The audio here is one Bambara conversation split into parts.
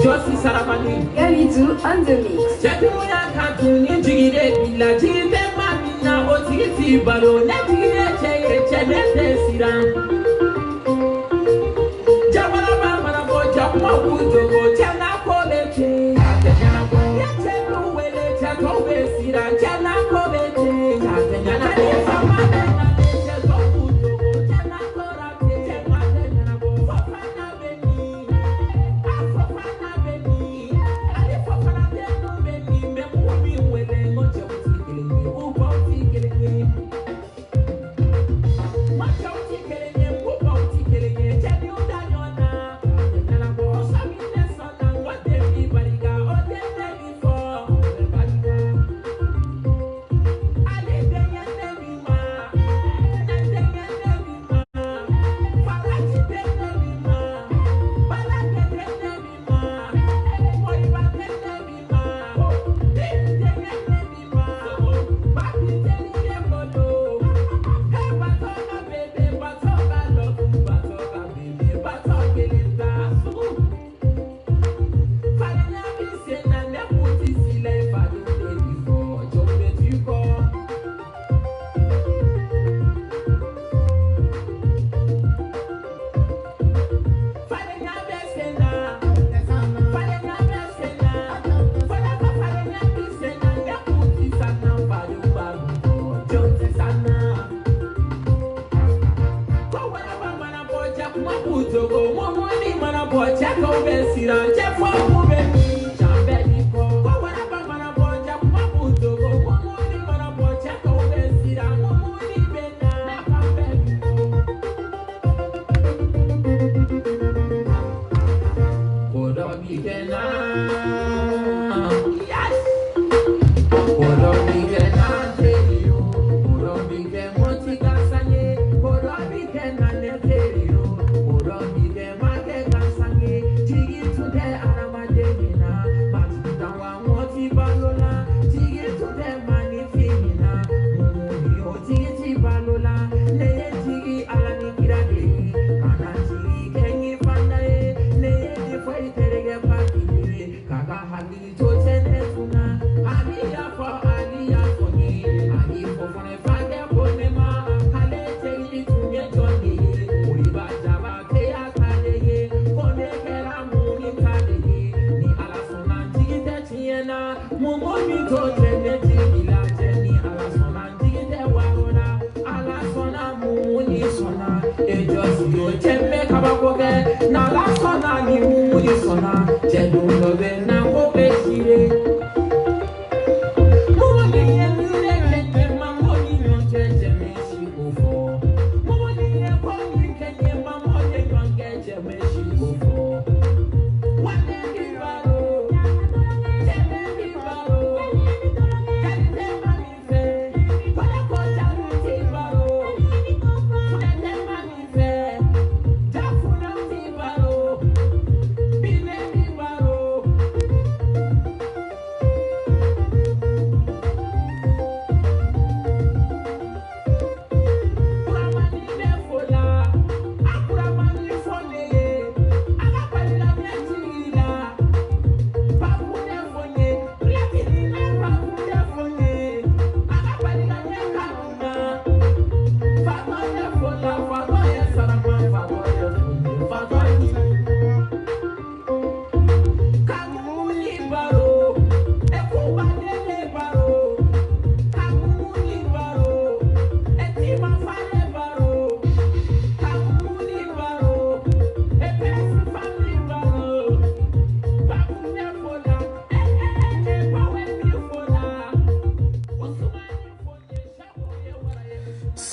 Josie Sarabani, Galidou on the mix. Jatuya Katuni, Jigide, Villa, Jigide, Mamina, Otiti, Balo, Natina, Chenete, Siram. Jabala, Manabo, Jama, Wujo, Jana, Colete, Yatenu, Wele, Jatobe, Sira, Jana, Colete, Jana, Samana.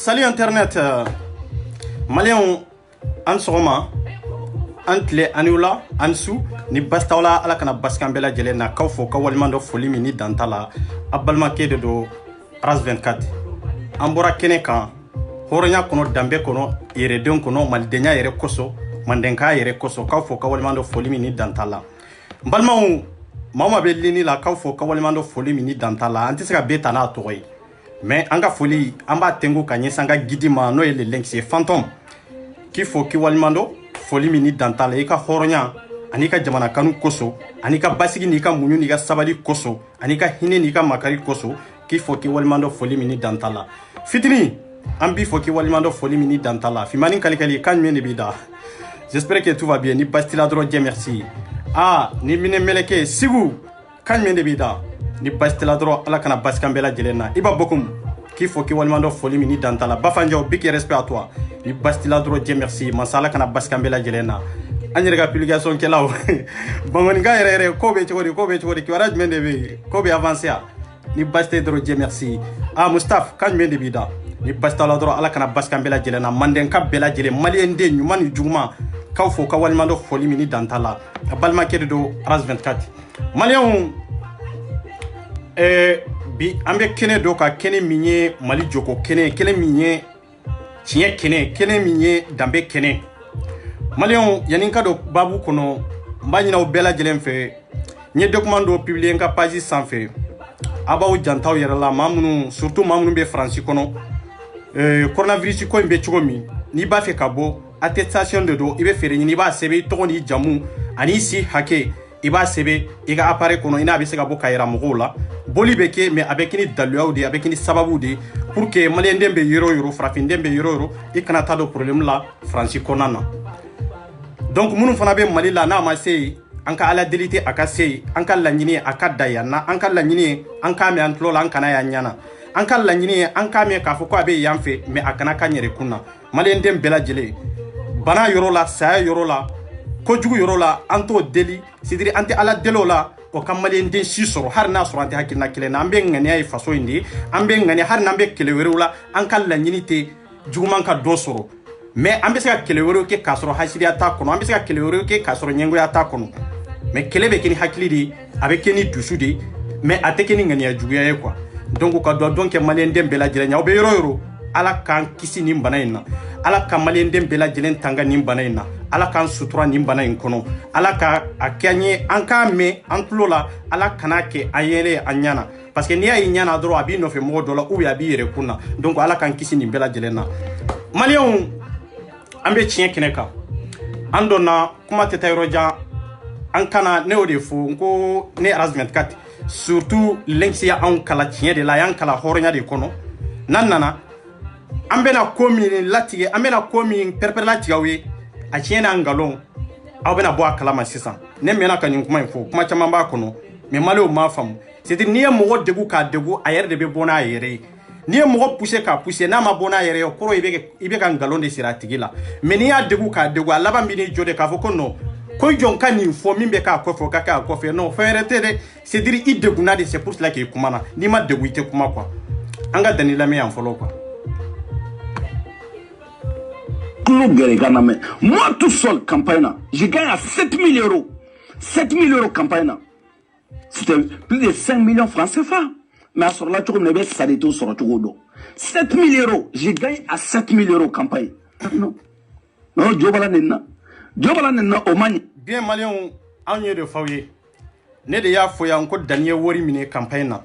Salut Internet, Malien Ansoma, Antle Anula, Ansu, ni Bastaola ala kana Baskambela Jelena, Kaufo, Kawalimando Folimini Dantala, Abalmake de do Ras 24. Ambora Keneka, Horonya kono Dambe kono, Yeredon kono, Maldenia Yere Koso, Mandenka Yere Koso, Kaufo, Kawalimando Folimini Dantala. Mbalmau, Mama Bellini la Kaufo, Kawalimando Folimini Dantala, Antisaka Betana Toy. Mais anga foli amba tengo kanye sanga gidima no ele lenk c'est fantôme qui faut ki walimando foli min ni dantala i ka hɔrɔnya ani ka jamana kanu koso ani ka basigi ni ka muɲu ni ka sabali koso ani ka hinɛ ni ka makari koso k'i fɔ k'i walimandɔ foli min ni dantala fitini an b'i fɔ k'i walimandɔ foli min ni dantala fimani kalikali kan jumɛn de b'i da j'espère que tout va bien ni basi t'i la dɔrɔn Dieu merci ni minɛ mɛlɛkɛ sigu kan jumɛn de b'i da ni basi t'i la dɔrɔn ala kana basi kan bɛɛ lajɛlen na i ba bokum k'i fɔ k'i walimandɔ foli min ni dantala Bafandiaw big respect à toi ni basi t'i la dɔrɔn Dieu merci masa ala kana basi kan bɛɛ lajɛlen na an yɛrɛ ka publication kɛlaw bangonika yɛrɛ ko bɛ cogo di kibaruya jumɛn de bɛ yen ko bɛ avancer a ni basi tɛ dɔrɔn Dieu merci Mustapha kan jumɛn de b'i da ni basi t'a la dɔrɔn ala kana basi kan bɛɛ lajɛlen na mandenka bɛɛ lajɛlen maliyɛn den ɲuman ni juguman k'aw fo ka walimandɔ foli min ni dantala a balimakɛ de don Aras 24 maliyɛnw bi an bɛ kɛnɛ dɔ ka kɛnɛ min ye Mali joko kɛnɛ min ye tiɲɛ kɛnɛ min ye danbe kɛnɛ maliyɛnw yani ka don babu kɔnɔ n b'a ɲini aw bɛɛ lajɛlen fɛ n ye document dɔ publier n ka page sanfɛ a b'aw jantaw yɛrɛ la surtout maa minnu bɛ Faransi kɔnɔ coronavirus ko in bɛ cogo min n'i b'a fɛ ka bɔ attestation de don i bɛ fɛɛrɛ ɲini i b'a sɛbɛn i tɔgɔ n'i jamu ani si hakɛ i b'a sɛbɛn i ka appareil kɔnɔ i n'a bɛ se ka bɔ ka yira mɔgɔw la boli bɛ kɛ mais a bɛ kɛ ni daluyaw de a bɛ kɛ ni sababu de pour que maliyɛnden bɛ yɔrɔ o yɔrɔ farafinden bɛ yɔrɔ o yɔrɔ i kana taa don problème la Faransi kɔnɔna na donc minnu fana bɛ Mali la n'a ma se yen an ka ala deli tɛ a ka se yen an ka laɲini a ka da yan na an ka laɲini an k'a mɛn an tulo la an kana yan ɲana an ka laɲini an k'a mɛn k'a fɔ ko a bɛ yan fɛ mais a kana k'an yɛrɛ kun na maliyɛnden bɛɛ lajɛlen bana yɔrɔ la saya yɔrɔ la kojugu yɔrɔ la an t'o deli c'est-à-dire an tɛ ala deli o la o ka maliyɛnden si sɔrɔ hali n'a sɔrɔ an tɛ hakilina kelen na an bɛ ŋaniya ye faso in de ye an bɛ ŋaniya hali n'an bɛ kɛlɛ wɛrɛw la an ka laɲini tɛ juguman ka dɔ sɔrɔ mais an bɛ se ka kɛlɛ wɛrɛw kɛ k'a sɔrɔ hasiriya t'a kɔnɔ an bɛ se ka kɛlɛ wɛrɛw kɛ k'a sɔrɔ ɲɛngoya t'a kɔnɔ mais kɛlɛ bɛ kɛ ni hakili de ye a bɛ kɛ ni dusu de ye mais a tɛ kɛ ni ŋaniya juguya ye quoi donc ka dɔn kɛ maliyɛnden bɛɛ lajɛlen aw bɛ yɔrɔ o yɔrɔ ala k'an kisi nin bana in na ala ka maliyɛnden bɛɛ lajɛlen tanga nin bana in na ala k'an sutura nin bana in kɔnɔ ala ka a kɛ an ye an k'a mɛn an tulo la ala kana kɛ an yɛlɛ an ɲana parce que n'i y'a ye ɲana dɔrɔn a b'i nɔfɛ mɔgɔ dɔ la ou bien a b'i yɛrɛ kun na donc ala k'an kisi nin bɛɛ lajɛlen na maliyɛnw an bɛ tiɲɛ kɛnɛ kan an donna kuma tɛ taa yɔrɔ jan an kana ne y'o de fɔ n ko ne Aras 24 surtout Lynx y'anw kala tiɲɛ de la a y'an kala hɔrɔnya de kɔnɔ n'an nana an bɛna ko min latigɛ an bɛna ko min pɛrɛpɛrɛ latigɛ aw ye a tiɲɛ n'a ngalon aw bɛna bɔ a kalama sisan ne mɛnna ka nin kuma in fɔ kuma caman b'a kɔnɔ mais maliyɛnw m'a faamu c'est-à-dire n'i ye mɔgɔ degun k'a degun a yɛrɛ de bɛ bɔ n'a yɛrɛ ye n'i ye mɔgɔ pousser k'a pousser n'a ma bɔ n'a yɛrɛ ye o kɔrɔ i bɛ ka ngalon de siri a tigi la mais n'i y'a degun k'a degun a laban bɛ n'i jɔ de k'a fɔ ko non ko jɔn ka nin fɔ min bɛ k'a kɔfɛ o ka kɛ a kɔfɛ non fɛn wɛrɛ tɛ dɛ c'est-à-dire i degunna de c'est pour cela k'i kuma na n'i ma degun i tɛ kuma quoi an ka danni lamɛn yan fɔlɔ quoi. Moi tout seul, campagne, je gagne à 7 000 euros. 7 000 euros campagne. C'était plus de 5 millions francs CFA. Mais à ce moment-là, tu me ça des taux sur le tout. 7 000 euros, je gagne à 7 000 euros campagne. Non. Non, Dieu va la au mani. Bien malien, on y est de foyer. Ne de y'a foyer encore dernier wori mine campagne na.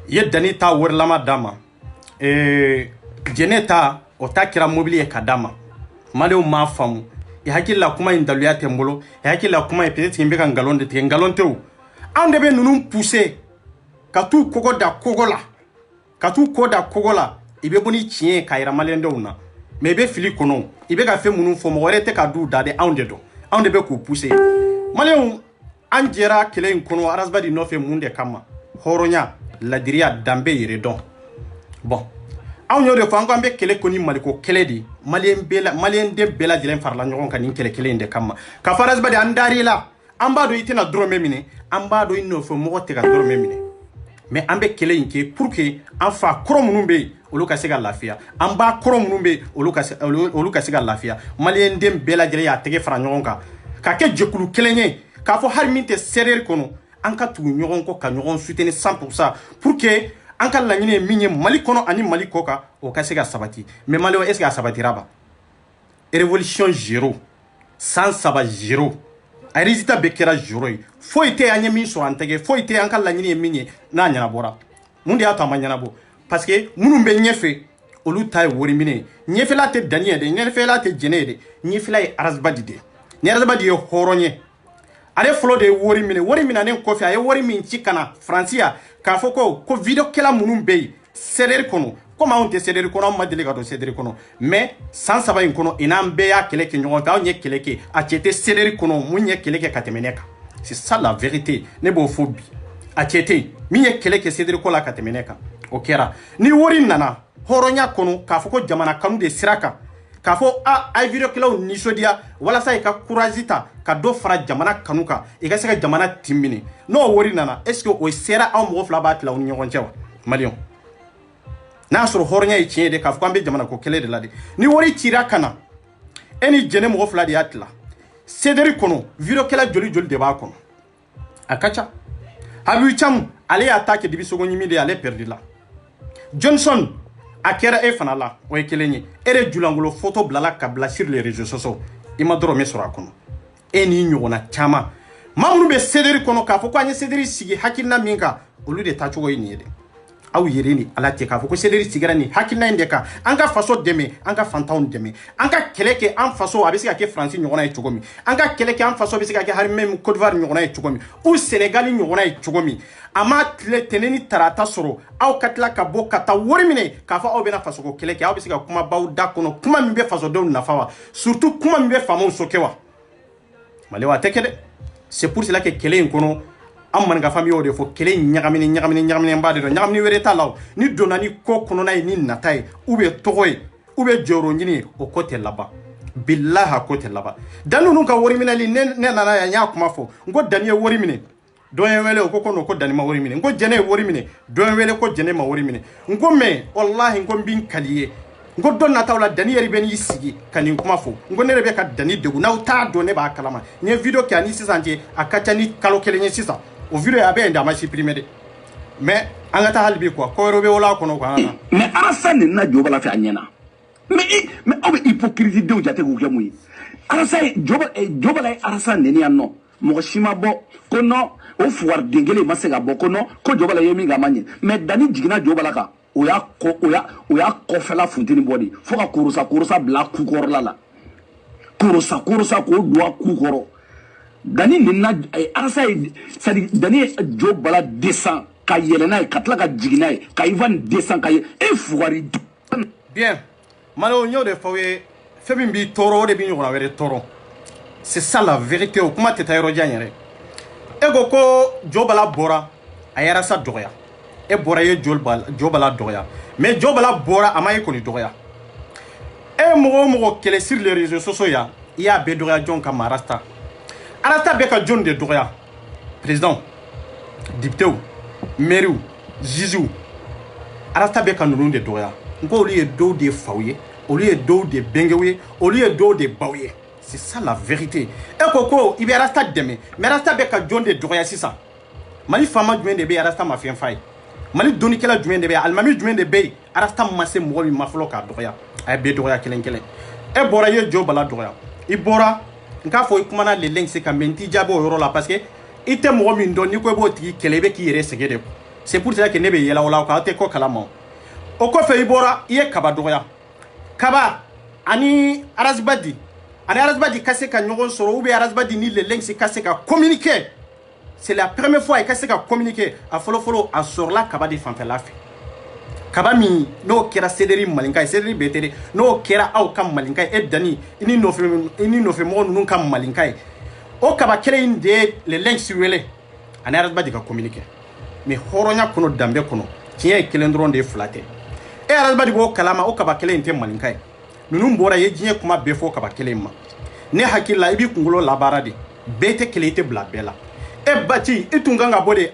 Ye dani ta wori lama dama. Jeneta o ta kira mobile kadama. Malio ma famu I hakilla kuma in daluya tembolo I hakilla kuma I peut-être imbe kan galon de te galon tew an de be nunun pousser ka tu kogo da kogola ka tu koda kogola ibe boni chien ka ira malende una mais be fili kono ibe ka fe munun fo mo warete ka du dade an de be ko pousser malien an jera kele in kono arasbadi no fe munde kama horonya ladiria dambe yire don bon aw ñoo de fa ngo ambe kele koni maliko kele di malien de bela jilen farla ñogon kan ni kele inde kama ka faras badi andari la ambado itina drome mine ambado inno fo mo te ka drome mine mais ambe kele inke pour que afa kromnumbe olu ka sega lafia amba kromnumbe olu ka sega lafia malien de bela jile ya tege fara ñogon ka ke jekulu kelenye ka fo har minte serer kono anka tu ñogon ko ka ñogon soutenir 100% pour que Anka la ñine miñe Mali kono ani Mali koka o ka se ka sabati mais Mali est-ce que a sabatira ba révolution zéro sans sabat zéro a résultat be kera zéro fo ite anya min so antege fo ite anka la ñine miñe na ñana bora mundi ata ma ñana bo parce que munu be ñefe olu tay wori mine ñefe la te daniel de ñefe la te jene de ñefe la arasbadi de ni arazbadi ye horonye ale folo de wori mina ne kofi ay wori min ci kana francia ka foko ko video kela munun bey cédéri kono comme on te cédéri kono ma deli ka do cédéri kono mais sans saba in kono inam be ya kele ke nyon ka onye kele ke a tete cédéri kono munye kele ke katemeneka c'est ça la vérité ne bo phobie a tete minye kele ke cédéri ko la katemeneka o kera ni wori nana horonya kono ka foko jamana kanu de siraka ka fo ay video kelaw nisodia wala sa ka couragita ka do fara jamana kanuka e ka se ka jamana timmini no wori nana est ce que o sera aw mo fla bat la on nyon cewa malion na soro horonya e tiede ka fo ambe jamana ko kele de lade ni wori tira kana eni jene mo fla de atla cédéri kono video kela joli de ba kono akacha habu cham ale attaque dibi sogonyi mi de ale perdi la Johnson a kɛra e fana la o ye kelen ye e de julangolo photo bilala ka bila sur les réseaux sociaux i ma dɔrɔn min sɔrɔ a kɔnɔ e n'i ɲɔgɔnna caman maa minnu bɛ cédéri kɔnɔ k'a fɔ ko an ye cédéri sigi hakilina min kan olu de taacogo ye nin ye dɛ aw yɛrɛ ni ala tɛ k'a fɔ ko cédéri sigira nin hakilina in de kan an ka faso dɛmɛ an ka fantanw dɛmɛ an ka kɛlɛ kɛ an faso a bɛ se ka kɛ faransi ɲɔgɔnna ye cogo min an ka kɛlɛ kɛ an faso bɛ se ka kɛ hali même Côte d'Ivoire ɲɔgɔnna ye cogo min ou Sénégal ɲɔgɔnna ye cogo min a ma tile tɛnɛ ni tarata sɔrɔ aw ka tila ka bɔ ka taa wari minɛ k'a fɔ aw bɛna fasoko kɛlɛ kɛ aw bɛ se ka kumabaw da kɔnɔ kuma min bɛ fasodenw nafa wa surtout kuma min bɛ faamaw sokɛ wa malewa tɛ kɛ dɛ c'est pour cela que kɛlɛ in kɔnɔ an maninka famille y'o de fɔ kɛlɛ in ɲagaminen ba de dɔn ɲagamini wɛrɛ t'a la o ni donna ni ko kɔnɔna ye ni nata ye ou bien tɔgɔ ye ou bien jɔyɔrɔ ɲini ye o ko tɛ laban billahi a ko tɛ laban dan ninnu ka wari minɛli ne nana yan n y'a kuma fɔ n ko dani ye wari minɛ dɔ ye wele o ko no ko dani ma wari minɛ n ko jɛnɛ ye wari minɛ dɔ ye wele ko jɛnɛ ma wari minɛ n ko mais wallahi n ko n bin kali ye n ko don nataw la dani yɛrɛ bɛ n'i sigi ka nin kuma fɔ n ko ne yɛrɛ bɛ ka dani degun n'aw t'a dɔn ne b'a kalama n ye video kɛ ani sisan cɛ a ka ca ni kalo kelen ye sisan o video a bɛ yen de a ma supprimer de mais an ka taa hali bi quoi ko wɛrɛ bɛ wolo a kɔnɔ quoi mais Alassane nin na jo bala fɛ a ɲɛna mais aw bɛ hypocrisie denw jate k'u kɛ mun ye Alassane jo bala ye Alassane neni yan nɔ mɔgɔ si ma bɔ ko non o fuwari den kelen ma se ka bɔ ko non ko jo bala ye min k'a ma ɲɛ mais dani jiginna jo bala kan o y'a kɔfɛla funteni bɔ de fo ka korosa bila kukɔrɔla la korosa k'o don a kukɔrɔ dani nin na Alassane c'est à dire dani ye jo bala descend ka yɛlɛ n'a ye ka tila ka jigin n'a ye ka Ivan descend ka ye e fuwari bien malo n y'o de fɔ ye fɛn min b'i tɔɔrɔ o de b'i ɲɔgɔnna wɛrɛ tɔɔrɔ c'est ça la vérité o kuma tɛ taa yɔrɔ jan yɛrɛ e ko ko jo bala bɔra a ye Arasa dɔgɔya e bɔra ye jo bala dɔgɔya mais jo bala bɔra a ma e kɔni dɔgɔya e mɔgɔ o mɔgɔ kɛlɛ sur les réseaux sociaux yan i y'a bɛɛ dɔgɔya jɔn kama Arasta bɛ ka jɔn de dɔgɔya président députéw maires juges Arasta bɛ ka ninnu de dɔgɔya n ko olu ye dɔw de faw ye olu ye dɔw de bɛnkɛw ye olu ye dɔw de baw ye c'est ça la vérité e ko i bɛ Arasta dɛmɛ mais Arasta bɛ ka jɔn de dɔgɔya sisan Mali faama jumɛn de bɛ yen Arasta ma fɛn f'a ye Mali dɔnnikɛla jumɛn de bɛ yen alimami jumɛn de bɛ yen Arasta ma se mɔgɔ min ma fɔlɔ k'a dɔgɔya a ye bɛɛ dɔgɔya kelen kelen e bɔra i ye jo bala dɔgɔya i bɔra n k'a fɔ i kumana le lɛnkisi kan mais n t'i jaabi o yɔrɔ la parce que i tɛ mɔgɔ min dɔn n'i ko i b'o tigi kɛlɛ i bɛ k'i yɛrɛ sɛgɛn de c'est pour ça que ne bɛ yɛlɛ o la aw tɛ ko kalama o kɔfɛ i bɔra i ye Kaba dɔgɔya Kaba ani Arasbadi ka se ka ɲɔgɔn sɔrɔ ou bien Arasbadi ni le lɛnkisi ka se ka communiquer c'est la première fois i ka se ka communiquer a fɔlɔ a sɔrɔla Kaba de fanfɛla fɛ Kaba min n'o kɛra cédéri malinka ye cédéri bɛɛ tɛ dɛ n'o kɛra aw ka malinka ye e dani i ni nɔfɛ mɔgɔ ninnu ka malinka ye o Kaba kelen in de ye le lɛnkisi wele ani Arasbadi ka communiquer mais hɔrɔnya kɔnɔ danbe kɔnɔ tiɲɛ ye kelen dɔrɔn de ye fila tɛ e Arasbadi b'o kalama o Kaba kelen in tɛ malinka ye ninnu bɔra ye diɲɛ kuma bɛɛ fɔ Kaba kelen in ma ne hakili la i b'i kunkolo labaara de bɛɛ tɛ kelen i tɛ bila bɛɛ la e Bati i tun kan ka bɔ de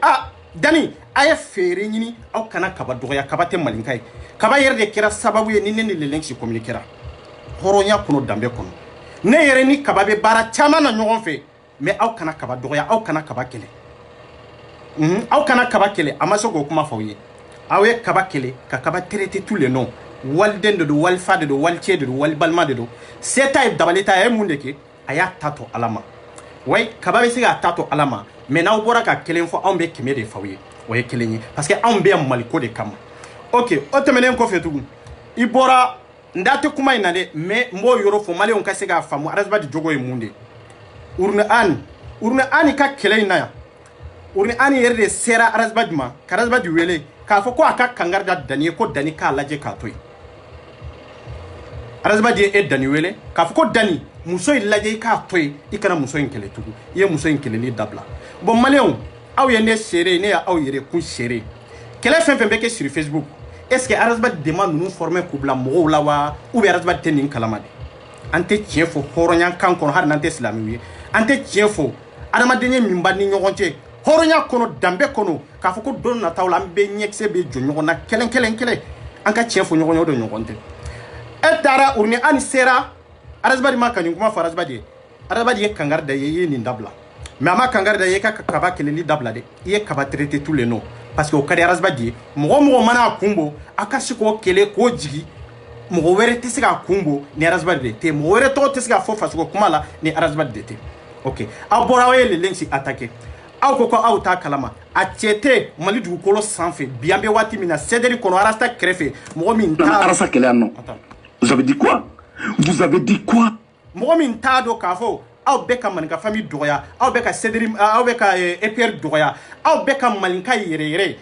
dani a ye feere ɲini aw kana Kaba dɔgɔya Kaba tɛ malinka ye Kaba yɛrɛ de kɛra sababu ye ni ne ni le lɛnkisi communiquera hɔrɔnya kɔnɔ danbe kɔnɔ ne yɛrɛ ni Kaba bɛ baara caman na ɲɔgɔn fɛ mais aw kana Kaba dɔgɔya aw kana Kaba kɛlɛ aw kana Kaba kɛlɛ a ma se k'o kuma fɔ aw ye aw ye Kaba kɛlɛ ka Kaba traiter tous les noms waliden de don walifa de don walicɛ de don walibalima de don se ta ye dabali ta a ye mun de kɛ a y'a ta to Ala ma ouais Kaba bɛ se k'a ta to Ala ma mais n'aw bɔra ka kelen fɔ anw bɛ kɛmɛ de f'aw ye o ye kelen ye parce que anw bɛ yan Maliko de kama ok o tɛmɛnen kɔfɛ tugun i bɔra n da tɛ kuma in na dɛ mais n b'o yɔrɔ fɔ maliyɛnw ka se k'a faamu Arasbadi jogo ye mun de urne ani ka kele na ya urne ani yerde sera arazbadima karazbadi wele ka fo ko aka kangarda dani ko dani ka laje ka toy arazbadi e dani wele ka fo ko dani muso laje ka toy ikana muso kele tugu ye muso kele li dabla bon maléon aw yende sere ne ya aw yere ku sere kele fen fen beke sur Facebook est-ce que arazbadi demande nous former ko bla mo la wa ou be arazbadi tenin kalamade ante tiefo horonya kan kono har nante islami ante tiefo adamadenya mimba ni nyogonche horonya kono dambe kono ka foko don na tawla mbe nyekse be jo nyogona kelen anka tiefo nyogonyo do nyogonte etara urni ani sera arazbadi makani kuma fa arazbadi ye kangarda ye ni dabla mais ama kangarda ye ka kaba keleli dabla de ye kaba traiter tous les noms parce que au kadi arazbadi mo mana kumbo akashiko kele ko jigi mo were tisiga kumbo ni arazbadi te mo were to tisiga fo fasugo kumala ni arazbadi te ok abora le lensi attaquer aw ko aw ta kalama a tiete mali du kolo sanfe biambe wati mina cederi kono arasta krefe mo min ta arasta kele non vous avez dit quoi mo min ta do kafo aw beka maninka famille doya aw beka cederi aw beka EPR doya aw beka malinka yere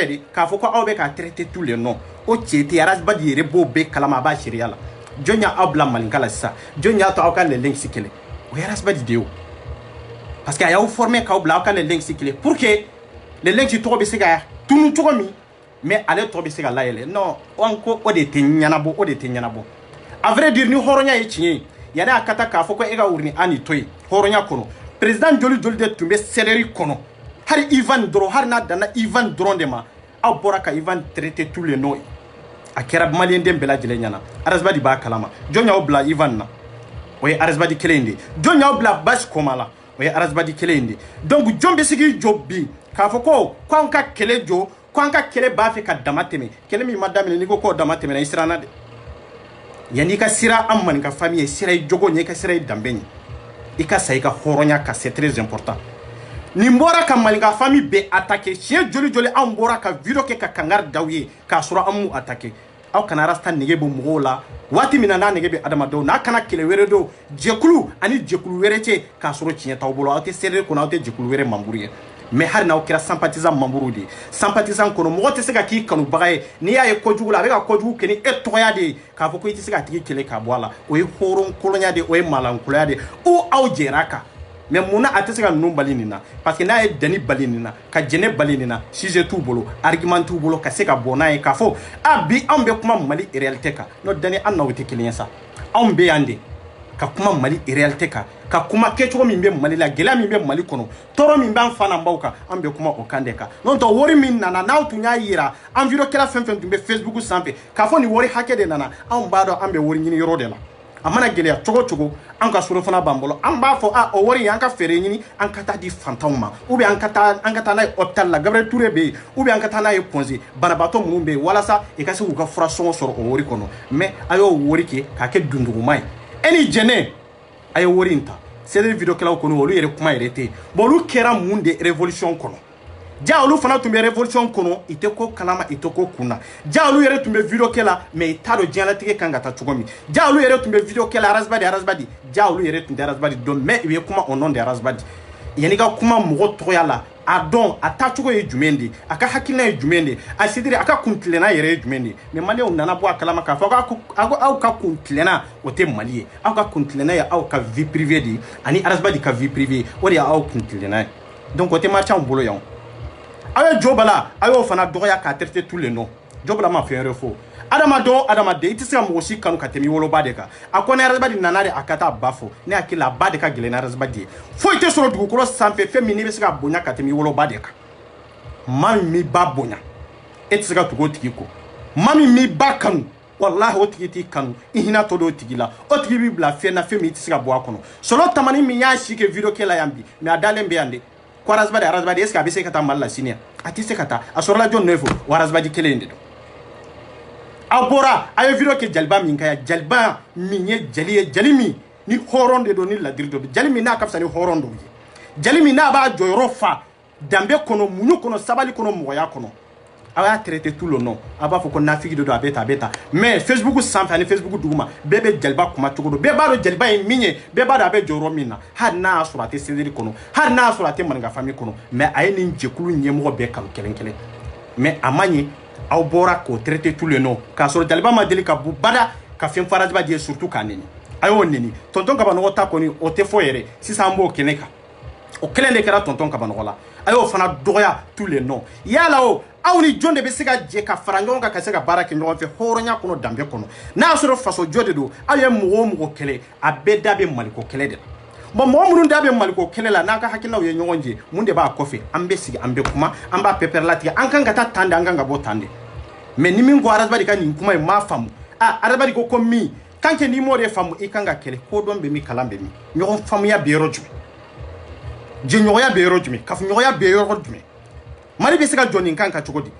de kafo ko aw beka traiter tous les noms o tiete arazbadi yere bo be kalama ba shiriala jonya abla malinka la sa jonya to aw ka le lensi kele o arazbadi deo parce que ya formé ka obla ka le link sikile pour que le link ci tobe siga tunu tomi mais ale tobe siga la yele non onko o de tinyanabo à vrai dire ni horonya yi cinye ya na akata ka foko ega urni ani toy horonya kono président joli de tumbe céleri kono har Ivan Dro har na dana Ivan Drondema aw boraka Ivan traiter tous les noms akera malien dem bela jele nyana arazbadi ba kalama jonya obla Ivan na oye arazbadi kelende jonya obla bas komala oye arazbadi kelende donc jombe sigi jobbi ka foko kwanka kele jo kwanka kele ba fe ka damateme kele mi madame ni ko damateme na isirana de yani ka sira amman ka famille sira jogo nye ka sira dambeni ika saika horonya ka c'est très important ni mbora ka malinga famille be attaquer chien joli an mbora ka video ke ka kangar dawiye ka sura amu attaquer aw kana rasta nege bo mola wati mina na nege be adama do na kana kele were do jekulu ani jekulu were che ka sura chien tawbolo awte sere ko na awte jekulu were mamburiye mais har na okira sympathisant mamburudi sympathisant kono mo te sega ki kanu bagaye ni ya e kojugu la bega kojugu keni etoya de ka foko iti sega tiki kele ka boala o e horon kolonya de o e malankuya de o aw jeraka mais muna ate sega num balinina parce que na e deni balinina ka jene balinina sujet tout bolo argument tout bolo ka sega bona e ka fo abi ambe kuma mali réalité ka no deni anna wote kelen sa ambe ande ka kuma mali réalité ka kuma kecho min be mali la gela min be mali kono toro min ban fana mbawka ambe kuma o kande ka non to wori min nana na tunya yira enviro kala fenfen tumbe Facebook sampe ka fo ni wori hake de nana am bado ambe wori nyini yoro de la amana gele chogo an ka suro fana bambolo am ba fo o wori yanka fere nyini an kata di fantoma ou bien an kata na hotel la Gabriel Touré be ou bien an kata na ponzi banabato mumbe wala sa e ka se u ka frustration soro o wori kono mais ayo wori ke ka ke dundugu mai eni jene ay worinta c'est des vidéos que la kono wolu yere kuma yerete bolu kera munde révolution kono ja olu fana tumbe révolution kono ite ko kalama ite ko kuna ja olu yere tumbe vidéo kela mais itado diala tike kangata chugomi ja olu yere tumbe vidéo kela arasbadi ja olu yere tumbe arasbadi do mais ibe kuma au nom de arasbadi yani ga kuma mugo toyala adon atachugo ye jumendi aka hakina ye jumendi asidiri aka kuntlena yere jumendi mais mali on nana bo akala ka fa au ka kuntlena ote mali au ka kuntlena ya au ka vie privée di ani arasbadi ka vie privée ori ya au kuntlena donc ote marcha on bolo yon ayo jobala ayo fana doya ka traiter tous les noms jobala ma fait un refo adama de itisa mo si kanu katemi wolo badeka akona arasbadi nanare akata bafo ne akila badeka gele na arasbadi fo ite soro dugu kolo sanfe femini be sika bonya katemi wolo badeka mami mi babonya etisa tugo tigiko mami mi bakanu wallahi otigiti kanu ihina todo tigila otigi bi bla fe na femi itisa bo akono solo tamani mi ya shike video kela yambi mi adale mbe ande ko arasbadi eska be sekata malla sinia atise kata asorla jon nevo warasbadi kele ende abora ayo video ke jalba min kaya jalba minye jalimi ni horonde do ni ladirdo jalimi na kafsa ni horondo jalimi na ba joyro fa dambe kono munyu kono sabali kono moya kono a y'a traité tout le nom a b'a fɔ ko nafigi de don a bɛ ta mais Facebook sanfɛ ani Facebook duguma bɛɛ bɛ Jaliba kuma cogo don bɛɛ b'a dɔn Jaliba ye min ye bɛɛ b'a dɔn a bɛ jɔyɔrɔ min na hali n'a y'a sɔrɔ a tɛ CDD kɔnɔ hali n'a y'a sɔrɔ a tɛ Maninka famille kɔnɔ mais a ye nin jɛkulu ɲɛmɔgɔ bɛɛ kanu kelen kelen mais a ma ɲɛ aw bɔra k'o traité tout le nom k'a sɔrɔ Jaliba ma deli ka bɔ bada ka fɛn fɔ Arajiba ye surtout k'a nɛni a y'o nɛni tonton Kabanɔgɔ ta kɔni o tɛ fɔ yɛrɛ sisan an b'o kɛnɛ kan o kelen de kɛra tonton Kabanɔgɔ la a y'o fana dɔgɔya tous les noms yala o aw ni jɔn de bɛ se ka jɛ ka fara ɲɔgɔn kan ka se ka baara kɛ ɲɔgɔn fɛ hɔrɔnya kɔnɔ danbe kɔnɔ n'a y'a sɔrɔ faso jɔ de don aw ye mɔgɔ o mɔgɔ kɛlɛ a bɛɛ da bɛ Maliko kɛlɛ de la bon mɔgɔ minnu da bɛ Maliko kɛlɛ la n'a ka hakilinaw ye ɲɔgɔn je mun de b'a kɔfɛ an bɛ sigi an bɛ kuma an b'a pɛpɛrɛ latigɛ an kan ka taa tan de an kan ka bɔ tan de mais ni min ko Arajiba ka nin kuma in m'a faamu Arajiba ko min tant que ni m'o de faamu i kan ka kɛlɛ kodɔn bɛ min kalan bɛ min ɲɔgɔn faamuya bɛ yɔrɔ jumɛn jɛɲɔgɔnya bɛ yɔrɔ jumɛn kafoɲɔgɔnya bɛ yɔrɔ jumɛn Mali bɛ se ka jɔ nin kan ka cogo di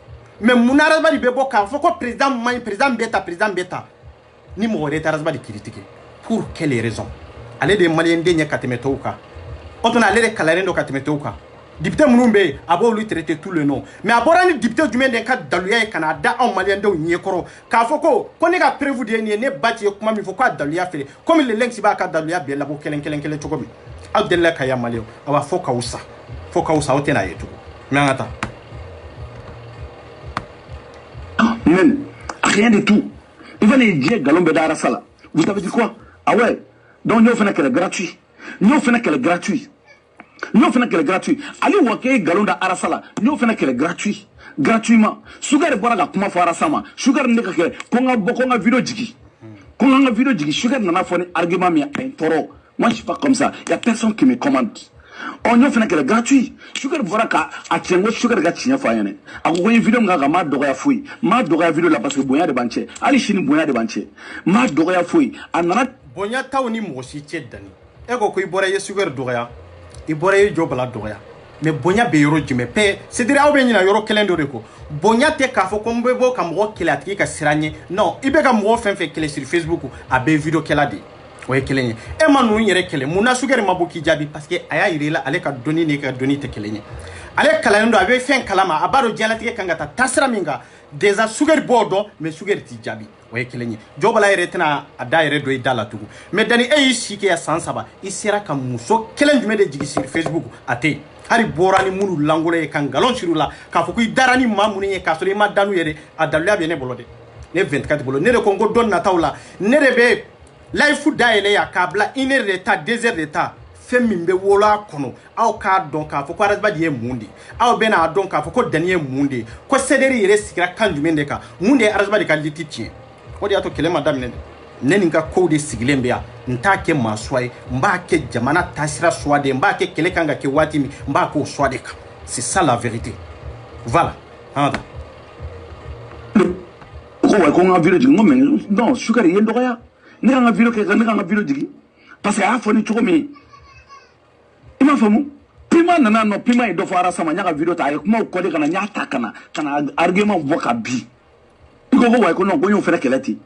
mais mun Arajiba bɛ bɔ k'a fɔ ko président man ɲi président bɛ ta ni mɔgɔ wɛrɛ tɛ Arajiba critiquer pour quelle raison ale de ye maliyɛn den ye ka tɛmɛ tɔw kan o tuma ale de kalalen don ka tɛmɛ tɔw kan député minnu bɛ yen a b'olu traité tout le nom mais a bɔra ni député jumɛn de ka daluya ye ka n'a da anw maliyɛn denw ɲɛkɔrɔ k'a fɔ ko ne ka prévu de ye nin ye ne ba ci ye kuma min fɔ k'a daluya filɛ comme le lynx b'a ka daluya bɛɛ labɔ kelen cogo min aw delila ka yan maliyɛnw a b'a fɔ k'aw sa aw tɛna ye tugun mais an ka taa. Même, rien du tout. Il va les dire galon bedara sala. Vous avez dit quoi? Ah ouais. Donc nous faisons qu'elle est gratuit. Nous faisons qu'elle est gratuit. Allez voir galon da arasala. Nous faisons qu'elle est gratuit. Gratuitement. Sugar est la kuma fara sama. Sugar n'est que konga vidéo digi. Konga vidéo digi. Sugar n'a pas fait argument mais un taureau. Moi je suis pas comme ça. Il y a personne qui me commande. On y fait que gratuit. Sugar Boraka a tient sugar gatia fayane. A vous voyez vidéo ma doya fouille. Ma doya vidéo la parce que boya de banche. Ali chini boya de banche. Ma doya fouille. Anana bonya tauni mosi tchedani. Ego ko ibora ye sugar doya. Ibora ye jobala doya. Mais bonya be yoro jume pe. C'est dire aw be nyina yoro kelendo reko. Bonya te ka fo kombe bo ka mo kelati ka siranye. Non, ibe ka mo fenfe kele sur Facebook a be vidéo keladi. Ouais kelenya e manu yere kele muna sugar mabuki jabi parce que aya yirela ale ka doni ne ka doni te kelenya ale kalando ave fen kalama abaro jalati kanga ta tasra minga déjà sugar bodo mais sugar ti jabi ouais kelenya jobala yere tena ada yere do idala tugu mais dani e shike ya sansaba isira ka muso kelen jume de jigi sur Facebook ate hari borani munu langole kan galon sirula ka fuku darani mamuni e ka so ma danu yere adalu ya ne bolode ne 24 bolo ne de kongo don na tawla ne de be life daele ya kabla 1 heure d'état 2 heures d'état fem mimbe wola kono aw ka don ka fo ko Arajiba die mundi aw bena don ka fo ko daniel mundi ko sederi yere sikira kanju mende ka mundi Arajiba de ka lititi o de ato kele madame ne ninka ko de sigilembe ya nta ke maswai mba ke jamana tasira swade mba ke kele kanga ke wati mi mba ko swade ka c'est ça la vérité voilà anda ko nga village ngom non sugar yendo ya ni nga vidéo ke nga vidéo digi parce que a foni choko mi ima famu pima nana no pima e do fara sama nya vidéo ta ay kuma ko de kana nya ta kana argument voka bi ko way ko non ko yo fere kelati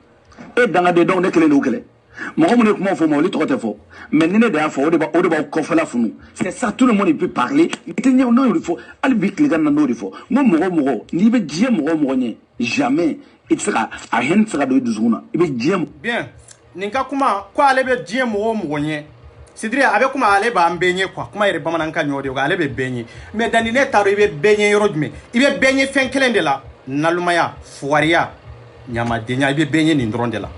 e danga de don de kele no kele mo ko mo kuma fo mo li to te fo mais ni ne de fo o de ba ko fala funu c'est ça tout le monde peut parler mais non il faut al bi kle gan no il faut mo ni be die mo nye jamais il sera a hen sera do duzuna il be die bien ninka kuma ko ale be die mo nye c'est dire avec kuma ale ba mbenye kwa kuma yere bamanan kan nyode ale be benye mais dani ne taro ibe benye yorojme ibe benye fen kelende la nalumaya fuwaria nyama denya ibe benye ni ndronde la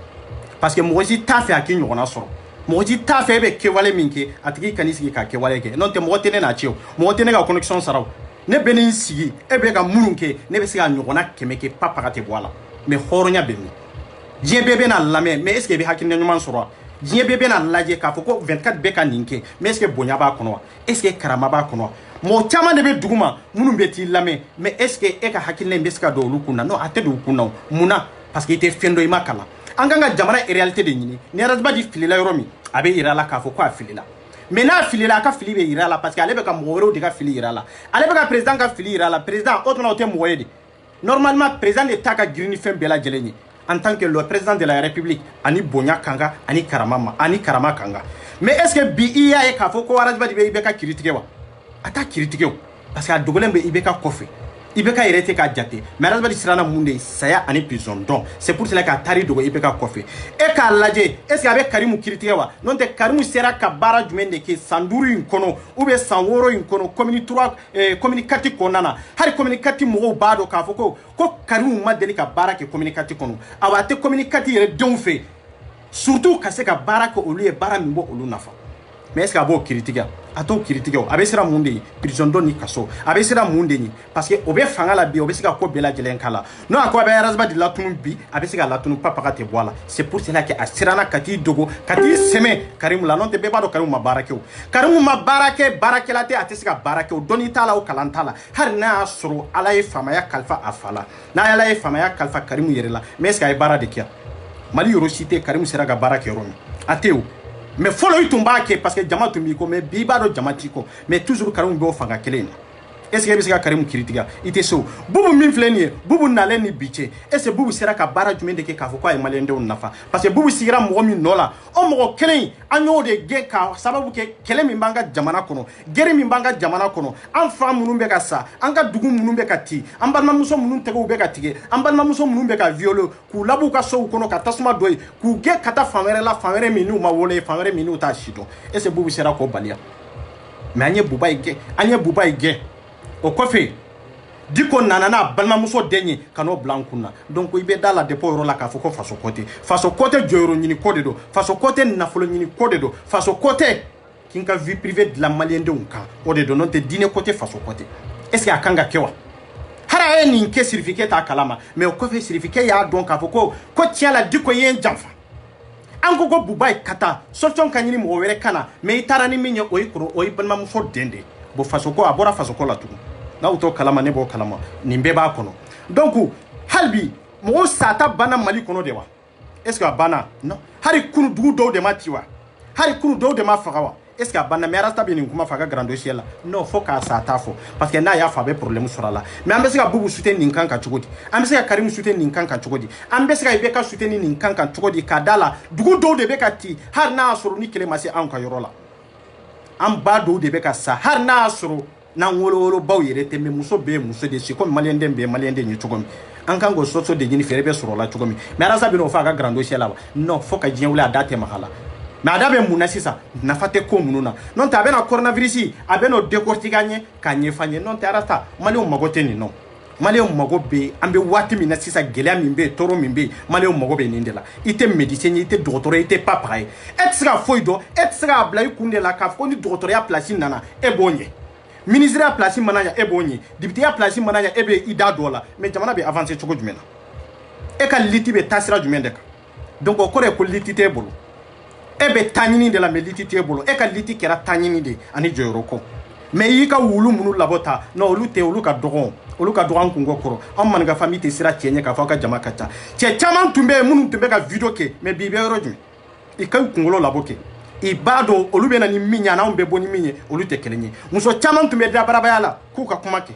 parce que moji tafe aki nyona soro moji tafe be kewale minke atiki kanisi ka kewale ke non te motene na chio motene ga connexion saraw ne benin sigi ebe ga mulunke ne be siga nyona kemeke papa ka te boala mais horonya bemi je bebe na lame mais est-ce que be hakine nyuma soro je bebe na laje ka foko 24 be ka ninke mais est-ce que bonya ba kono est-ce que karama ba kono mo chama de be duguma munu beti lame mais est-ce que e ka hakine be ska do lukuna no ate do kuna muna parce que ite fendo imakala anganga jamana réalité de nyini ne Arajiba di filila yoromi abe irala ka fo ko afilila mais na filila ka fili be irala parce que ale be ka mowero de ka fili irala ale be ka président ka fili irala président otona ote moyede normalement président de taka grini fem bela jeleni en tant que le président de la république ani bonya kanga ani karama kanga mais est-ce que bi iya e ka fo ko Arajiba di be ka critiquer wa ata critiquer parce que a dogolen be ibe ka kofe Ibeka irete ka jate mais rasbali sirana munde saya ani prison donc c'est pour cela ka tari dogo Ibeka kofe e ka laje est ce que avec Karimu critique wa non te Karimu sera ka bara jumende ke sanduru in kono ou be sanworo in kono commune 3 communicati konana hari communicati mo bado ka foko ko Karimu ma deli ka bara ke communicati kono awate communicati re donfe surtout ka se ka bara ko olu e bara mi bo olu nafa mais est ce que abo critique ato critique o abesira munde prison doni kaso abesira munde ni parce que obe fanga la bi obesika ko bela jelen kala no akwa be rasba di latunu bi abesika latunu papa ka te voilà c'est pour cela que asirana kati dogo kati seme Karimu la non te beba do Karimu mabarake o Karimu mabarake barake la te atesika barake o doni tala o kalantala har na suru ala e fama ya kalfa afala na ala e fama ya kalfa Karimu yerela mais est ce que ay bara de kia mali yorosité Karimu sera ga barake romi ateu mais follow it tumbake parce que jama tumbi ko mais biba do jama tiko mais toujours Karimu be fanga kelen est ce que bisa Karimu critique ite so bubu min fleni bubu nalen ni biche est ce bubu sera ka bara jumende ke ka foko ay malende on nafa parce que bubu sigira mo mi nola o mo kelen anyo de ge ka sababu ke kele min banga jamana kono gere min banga jamana kono an fa munun be ka sa an ka dugu munun be ka ti an balma muso munun tego be ka tige an balma muso munun be ka violo ku labu ka so kono ka tasuma doy ku ge kata famere la famere minu ma wole famere minu ta shido est ce bubu sera ko balia mais anye buba ige o kofe diko nanana balma muso denye kano blankuna donc ibe dala depo ro la ka foko faso côté joyro nyini kode do faso côté nafolo nyini kode do faso côté kinka vie privée de la maliende unka ode do non te dine côté faso côté est ce que akanga kewa hara e ni nke certificat ta kalama mais o kofe certificat ya donc afoko ko tia la diko yen jamfa ango go bubai kata solution kanyini mo were kana mais itarani minyo oikro oibalma muso dende bo faso ko abora faso ko la tu na uto kalama ne bo kalama nimbe ba kono donc halbi mo sata bana mali kono de wa est ce que bana non hari kunu dugu do de matiwa hari kunu do de ma fagawa est ce que bana mera sta bien kuma faga grande ciel non faut ka sata fo parce que na ya fa be problème sur la mais ambesi ka bubu soutien ninkan ka chugodi ambesi ka Karimu soutien ninkan ka chugodi ambesi ka ibeka soutien ninkan ka chugodi kadala dugu do de be ka ti har na suru ni kele masi an ka yorola am ba do de be ka sa har na suru na wolo baw yere te me muso be muso de si comme malien be malien de ni chugom an kan go soso de ni fere be suru la chugomi mais ara sabi no fa ka grande ciel la non faut ka jien wala date mahala mais adabe munasisa na fate ko mununa non ta bena coronavirus abeno décortiquer kanye fanye non ta arata mali o magote ni non mali o magobe ambe wati mi na sisa gelea mi be toro mi be mali o magobe ni ndela ite médecin ite docteur ite papa extra foido extra blay kunde la kaf ko ni docteur ya place nana e bonye ministre ya place mananya e bonye député ya place mananya e be ida dola mais jamana be avancer choko jumena e ka liti be tasira jumendeka donc o kore ko liti te bolo ebe tanyini de la meliti tebolo e ka liti kera tanyini de ani joyoroko mais yi ka wulu munu labota no olu te olu ka dogon kungo koro am man ga famille te sira tienye ka fa ka jama kacha che chaman tumbe munu tumbe ka video ke mais bibe roju e ka kungolo laboke e bado olu be na ni minya na umbe boni minye olu te kelenye muso chaman tumbe da baraba yala ku ka kuma ke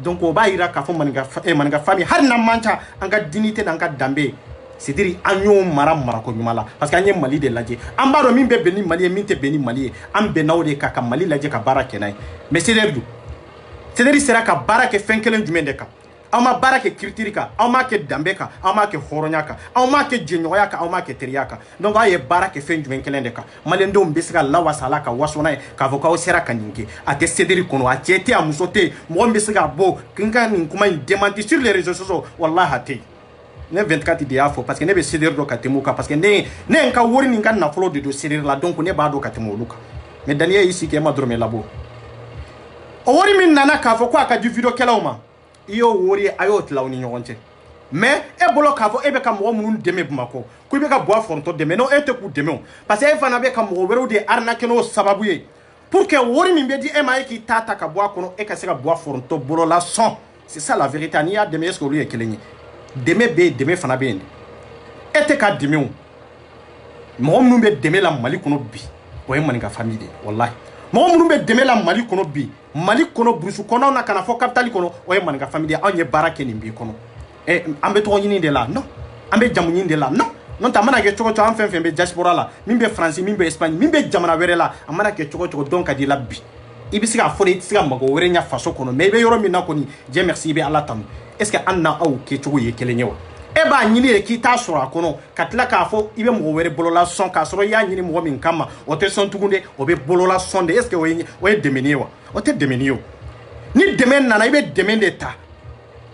donc o ba ira ka fo man ga famille har na mancha anga dignité na anga dambe c'est-à-dire agno mara ko nyumala parce que anye mali de laje ambaro min be beni mali min te beni mali am be nawde ka mali laje ka barake nay mais c'est-à-dire sera ka barake fenkelen jumende ka awma barake kritirika awma ke dambeka awma ke horonyaka awma ke jenyoyaka awma ke teriaka donc aye barake fen jumen kelende ka mali ndo mbesika la wasala ka wasona ka voka o sera kaninge ate c'est-à-dire kono atiete amusote mo mbesika bo kinga nkuma démenti sur les réseaux sociaux wallahi hati ne 24 de afo parce que ne be céder do katemuka parce que ne nka wori ninka na follow de do céder la donc ne ba do katemu mais Daniel ici qui ma dormé labo o wori min nana ka fo ko aka di video kelawma iyo wori ayo tlawni nyonte mais e bolo ka fo e be ka mo mun deme bumako ku be ka boa fonto deme no ete ku deme parce que e fana be ka mo wero de arnaque no sababu ye pour que wori min be di e ma ki tata ka boa kono e ka se ka boa fonto bolo la son c'est ça la vérité ni a deme est-ce que lui est kelenyi deme be deme fana be ete ka deme o mo munu be deme la mali kono bi o e maninga famille de wallahi mo munu be deme la mali kono bi mali kono brusu kono na kana fo capital kono o e maninga famille de anye barake ni bi kono e ambe to nyini de la non ambe jamu nyini de la non ta mana ke choko choko amfen be diaspora la mimbe France mimbe Espagne mimbe jamana were la amana ke choko donc adi la bi i bɛ se k'a fɔ i tɛ se ka mɔgɔ wɛrɛ ɲɛ faso kɔnɔ mais i bɛ yɔrɔ min na kɔni Dieu merci i bɛ Ala tanu est ce que an n'a aw kɛcogo ye kelen ye wa e b'a ɲini de k'i t'a sɔrɔ a kɔnɔ ka tila k'a fɔ i bɛ mɔgɔ wɛrɛ bolola sɔn k'a sɔrɔ i y'a ɲini mɔgɔ min kama o tɛ sɔn tugun dɛ o bɛ bolola sɔn de est ce que o ye dɛmɛni ye wa o tɛ dɛmɛni ye o ni dɛmɛ nana i bɛ dɛmɛ de ta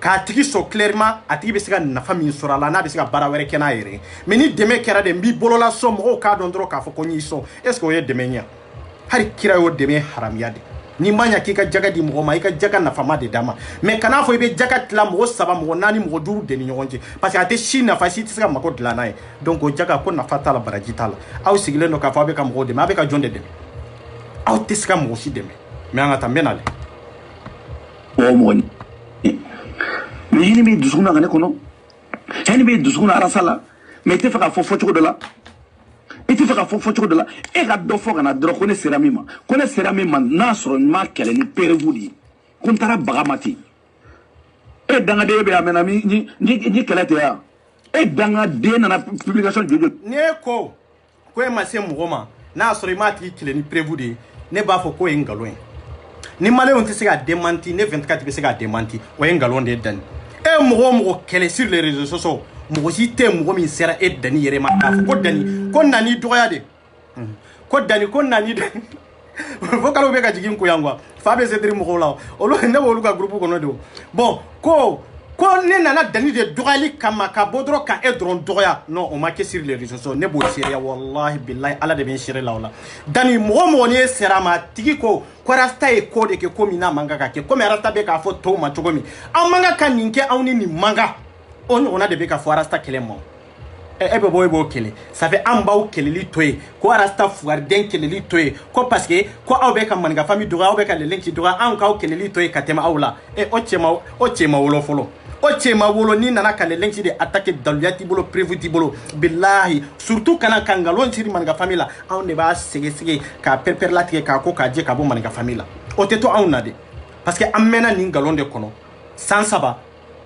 k'a tigi sɔn clairement a tigi bɛ se ka nafa min sɔrɔ a la n'a bɛ se ka baara wɛrɛ kɛ n'a yɛrɛ ye mais ni dɛmɛ kɛra de n b'i bolola sɔn mɔgɔw k'a dɔn dɔrɔn k'a fɔ ko n y'i sɔn est ce que o ye dɛmɛ ɲɛ hali kira y'o dɛmɛ haramiya de ni ma ɲa k'i ka jaga di mɔgɔ ma i ka jaga nafama de d'a ma mais kana fɔ i bɛ jaga tila mɔgɔ 3 mɔgɔ 4 mɔgɔ 5 de ni ɲɔgɔn cɛ parce que a tɛ si nafa si tɛ se ka mago dilan n'a ye donc o jaga ko nafa t'a la baraji t'a la aw sigilen don k'a fɔ aw bɛ ka mɔgɔw dɛmɛ aw bɛ ka jɔn de dɛmɛ aw tɛ se ka mɔgɔ si dɛmɛ mais an ka taa n bɛ nale o mɔgɔ mais yini bɛ dusukun na ka ne kɔnɔ yini bɛ dusukun na arasa la mais i tɛ fɛ ka fɔ fɔcogo dɔ la i tɛ fɛ ka fɔ fɔcogo dɔ la e ka dɔ fɔ ka na dɔrɔn ko ne sera min ma n'a sɔrɔ n ma kɛlɛ ni perewu de ye ko n taara baga ma ten e dangaden bɛ yan mɛ na ni kɛlɛ tɛ yan e dangaden nana publication joli ne ko e ma se mɔgɔ ma n'a sɔrɔ i m'a tigi kɛlɛ ni perewu de ye ne b'a fɔ k'o ye nkalon ye ni maliyɛnw tɛ se ka démenti ne 24 bɛ se ka démenti o ye nkalon de ye Dani e mɔgɔ o mɔgɔ kɛlɛ sur les réseaux sociaux mɔgɔ si tɛ mɔgɔ min sera e Dani yɛrɛ ma k'a fɔ ko Dani ko nani dɔgɔya de ko Dani ko nani de fo kalo bɛ ka jigin ko yan quoi fa bɛ se diri mɔgɔw la olu ne b'olu ka groupe kɔnɔ de o bon ko ne nana Dani de dɔgɔyali kama ka bɔ dɔrɔn ka e dɔrɔn dɔgɔya non o ma kɛ sur les réseaux sociaux ne b'o seereya wallahi billahi Ala de bɛ n seere la o la Dani mɔgɔ mɔgɔ ni e sera ma tigi ko rasta ye ko de kɛ ko min n'a man kan ka kɛ komi rasta bɛ k'a fɔ tɔw ma cogo min an man kan ka nin kɛ anw ni nin man kan o ɲɔgɔnna de bɛ ka fɔ rasta kɛlɛ ma e bɛ bɔ e b'o kɛlɛ ça fait an b'aw kɛlɛli to yen ko rasta fugariden kɛlɛli to yen ko parce que ko aw bɛ ka maninka famille dɔgɔya aw bɛ ka lɛlɛnci dɔgɔya anw k'aw kɛlɛli to yen ka tɛmɛ aw la o cɛ ma wolo fɔlɔ o cɛ ma wolo ni nana ka lɛlɛnci de attaquer daluya t'i bolo prévu t'i bolo billahi surtout kana ka ngalon siri maninka famille la anw de b'a sɛgɛsɛgɛ k'a pɛrɛpɛrɛ latigɛ k'a ko k'a jɛ ka bɔ maninka famille la o tɛ to anw na de parce que an mɛnna nin ngalon de kɔnɔ san 3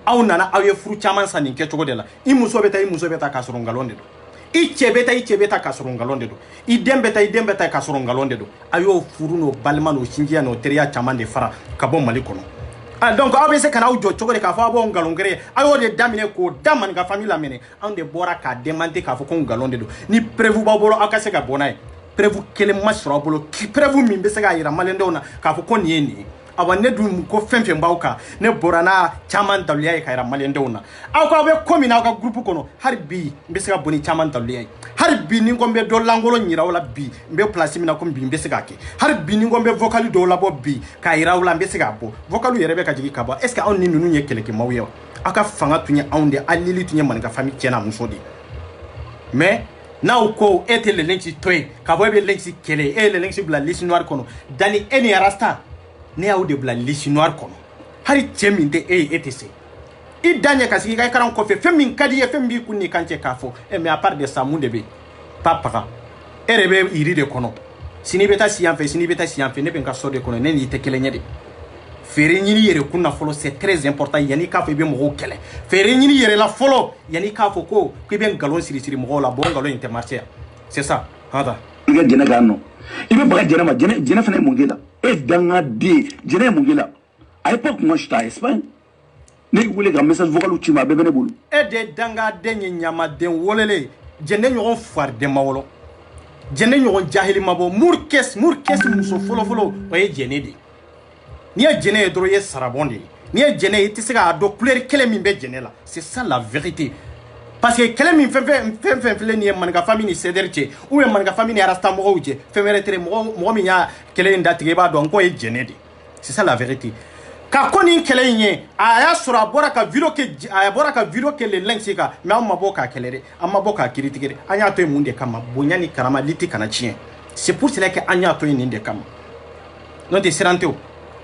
aw nana aw ye furu caman san nin kɛcogo de la i muso bɛ taa k'a sɔrɔ ngalon de don i cɛ bɛ taa k'a sɔrɔ ngalon de don i den bɛ taa k'a sɔrɔ ngalon de don a y'o furu n'o balima n'o sinjiya n'o teriya caman de fara ka bɔ Mali kɔnɔ donc aw bɛ se ka n'aw jɔ cogo de k'a fɔ aw b'o ngalon gɛrɛ aw y'o de daminɛ k'o da maninka famille la minɛ anw de bɔra k'a démenti k'a fɔ ko ngalon de don ni preuve b'aw bolo aw ka se ka bɔ n'a ye preuve kelen ma sɔrɔ aw bolo preuve min bɛ se k'a yira maliyɛndenw na k'a fɔ ko nin ye nin ye awa ne dun ko fɛn fɛn b'aw kan ne bɔra n'a caman daluya ye ka yira maliyɛndenw na aw k'aw bɛ ko min na aw ka groupe kɔnɔ hali bi n bɛ se ka bɔ ni caman daluya ye hali bi ni ko n bɛ dɔ lankolon yira aw la bi n bɛ place min na komi bi n bɛ se k'a kɛ hali bi ni ko n bɛ vocal dɔw labɔ bi k'a yira aw la n bɛ se k'a bɔ vocal yɛrɛ bɛ ka jigin ka bɔ est ce que anw ni ninnu ye kɛlɛkɛmaw ye wa aw ka fanga tun ye anw de aw lili tun ye maninka famille cɛ n'a muso de mais n'aw ko e tɛ lɛlɛnci to yen k'a fɔ e bɛ lɛnci kɛlɛ e ye lɛlɛnci bila liste noire kɔnɔ Dani e ni rasta ne y'aw de bila liste noire kɔnɔ hali cɛ min tɛ e ye e tɛ se i da ɲɛ ka sigi i ka ekaran kɔfɛ fɛn min ka di ye fɛn min b'i kun n'i kan cɛ k'a fɔ mais à part de ça mun de bɛ yen pas paga e yɛrɛ bɛ yiri de kɔnɔ sini i bɛ taa si yan fɛ sini i bɛ taa si yan fɛ ne bɛ n ka so de kɔnɔ ne n'i tɛ kelen ye de feere ɲini yɛrɛ kun na fɔlɔ c'est très important yanni k'a fɔ i bɛ mɔgɔw kɛlɛ feere ɲini yɛrɛ la fɔlɔ yanni k'a fɔ ko i bɛ ngalon siri mɔgɔw la bon ngalon in tɛ marcher c'est ça hada i ka jɛnɛ k'a nɔ i bɛ baga jɛnɛ ma jɛnɛ fana ye mun kɛ la e dangaden jɛnɛ ye mun kɛ la à l'époque moi j'étais à Espagne ne wele ka message vocal ci ma bɛɛ bɛ ne bolo e de dangaden ye ɲamaden wolele jɛnɛ ɲɔgɔn fariden ma wɔlɔ jɛnɛ ɲɔgɔn jahili ma bɔ murkes muso fɔlɔ o ye jɛnɛ de n'i ye jɛnɛ ye dɔrɔn i ye sarabɔn de ye n'i ye jɛnɛ ye i tɛ se k'a dɔn couleur kelen min bɛ jɛnɛ la c'est ça la vérité parce que kɛlɛ min fɛn filɛ nin ye maninka famille ni CDR cɛ ou bien maninka famille ni rasta mɔgɔw cɛ fɛn wɛrɛ tɛ mɔgɔ min y'a kɛlɛ in datigɛ i b'a dɔn ko ye jɛnɛ de c'est ça la vérité ka ko nin kɛlɛ in ye a y'a sɔrɔ a bɔra ka video kɛ le lɛnsi kan mais an ma bɔ k'a kɛlɛ dɛ an ma bɔ k'a critiquer dɛ an y'a to yen mun de kama bonya ni karama liti kana tiɲɛ c'est pour cela que an y'a to yen nin de kama n'o tɛ siran tɛ o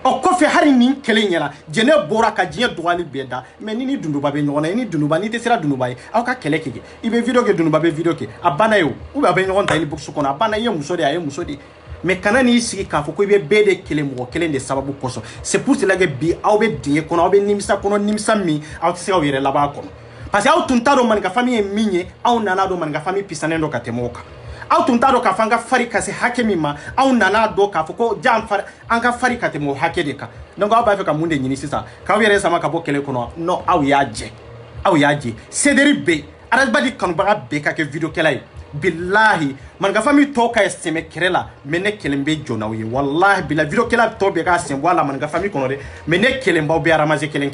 o kɔfɛ hali nin kɛlɛ in ɲɛna jɛnɛ bɔra ka diɲɛ dɔgɔyali bɛɛ da mais ni dunduba bɛ ɲɔgɔn na i ni dunduba n'i tɛ sira dunduba ye aw ka kɛlɛ kɛ i bɛ video kɛ dunduba bɛ video kɛ a banna ye o ou bien a bɛ ɲɔgɔn ta i ni box kɔnɔ a banna i ye muso de a ye muso de mais kana n'i sigi k'a fɔ ko i bɛ bɛɛ de kɛlɛ mɔgɔ kelen de sababu kosɔn c'est pour cela que bi aw bɛ dingɛ kɔnɔ aw bɛ nimisa kɔnɔ nimisa min aw tɛ se k'aw yɛrɛ laban a kɔnɔ parce que aw tun t'a dɔn maninka famille ye min ye aw nana dɔn maninka famille pisanen dɔ ka tɛmɛ o kan aw tun t'a dɔn k'a fɔ an ka fari ka se hakɛ min ma aw nana dɔn k'a fɔ ko ja an ka fari ka tɛmɛ o hakɛ de kan donc aw b'a fɛ ka mun de ɲini sisan k'aw yɛrɛ sama ka bɔ kɛlɛ kɔnɔ non aw y'a jɛ Cédric bɛ arabadi kanubaga bɛɛ ka kɛ vidéokɛla ye billahi mangafa mi tɔ ka sɛmɛ kɛrɛ la mais ne kelen bɛ jɔ n'aw ye wallahi billahi vidéokɛla tɔ bɛɛ ka sɛn bɔ a la mangafa mi kɔnɔ dɛ mais ne kelen baw bɛ ramager kelen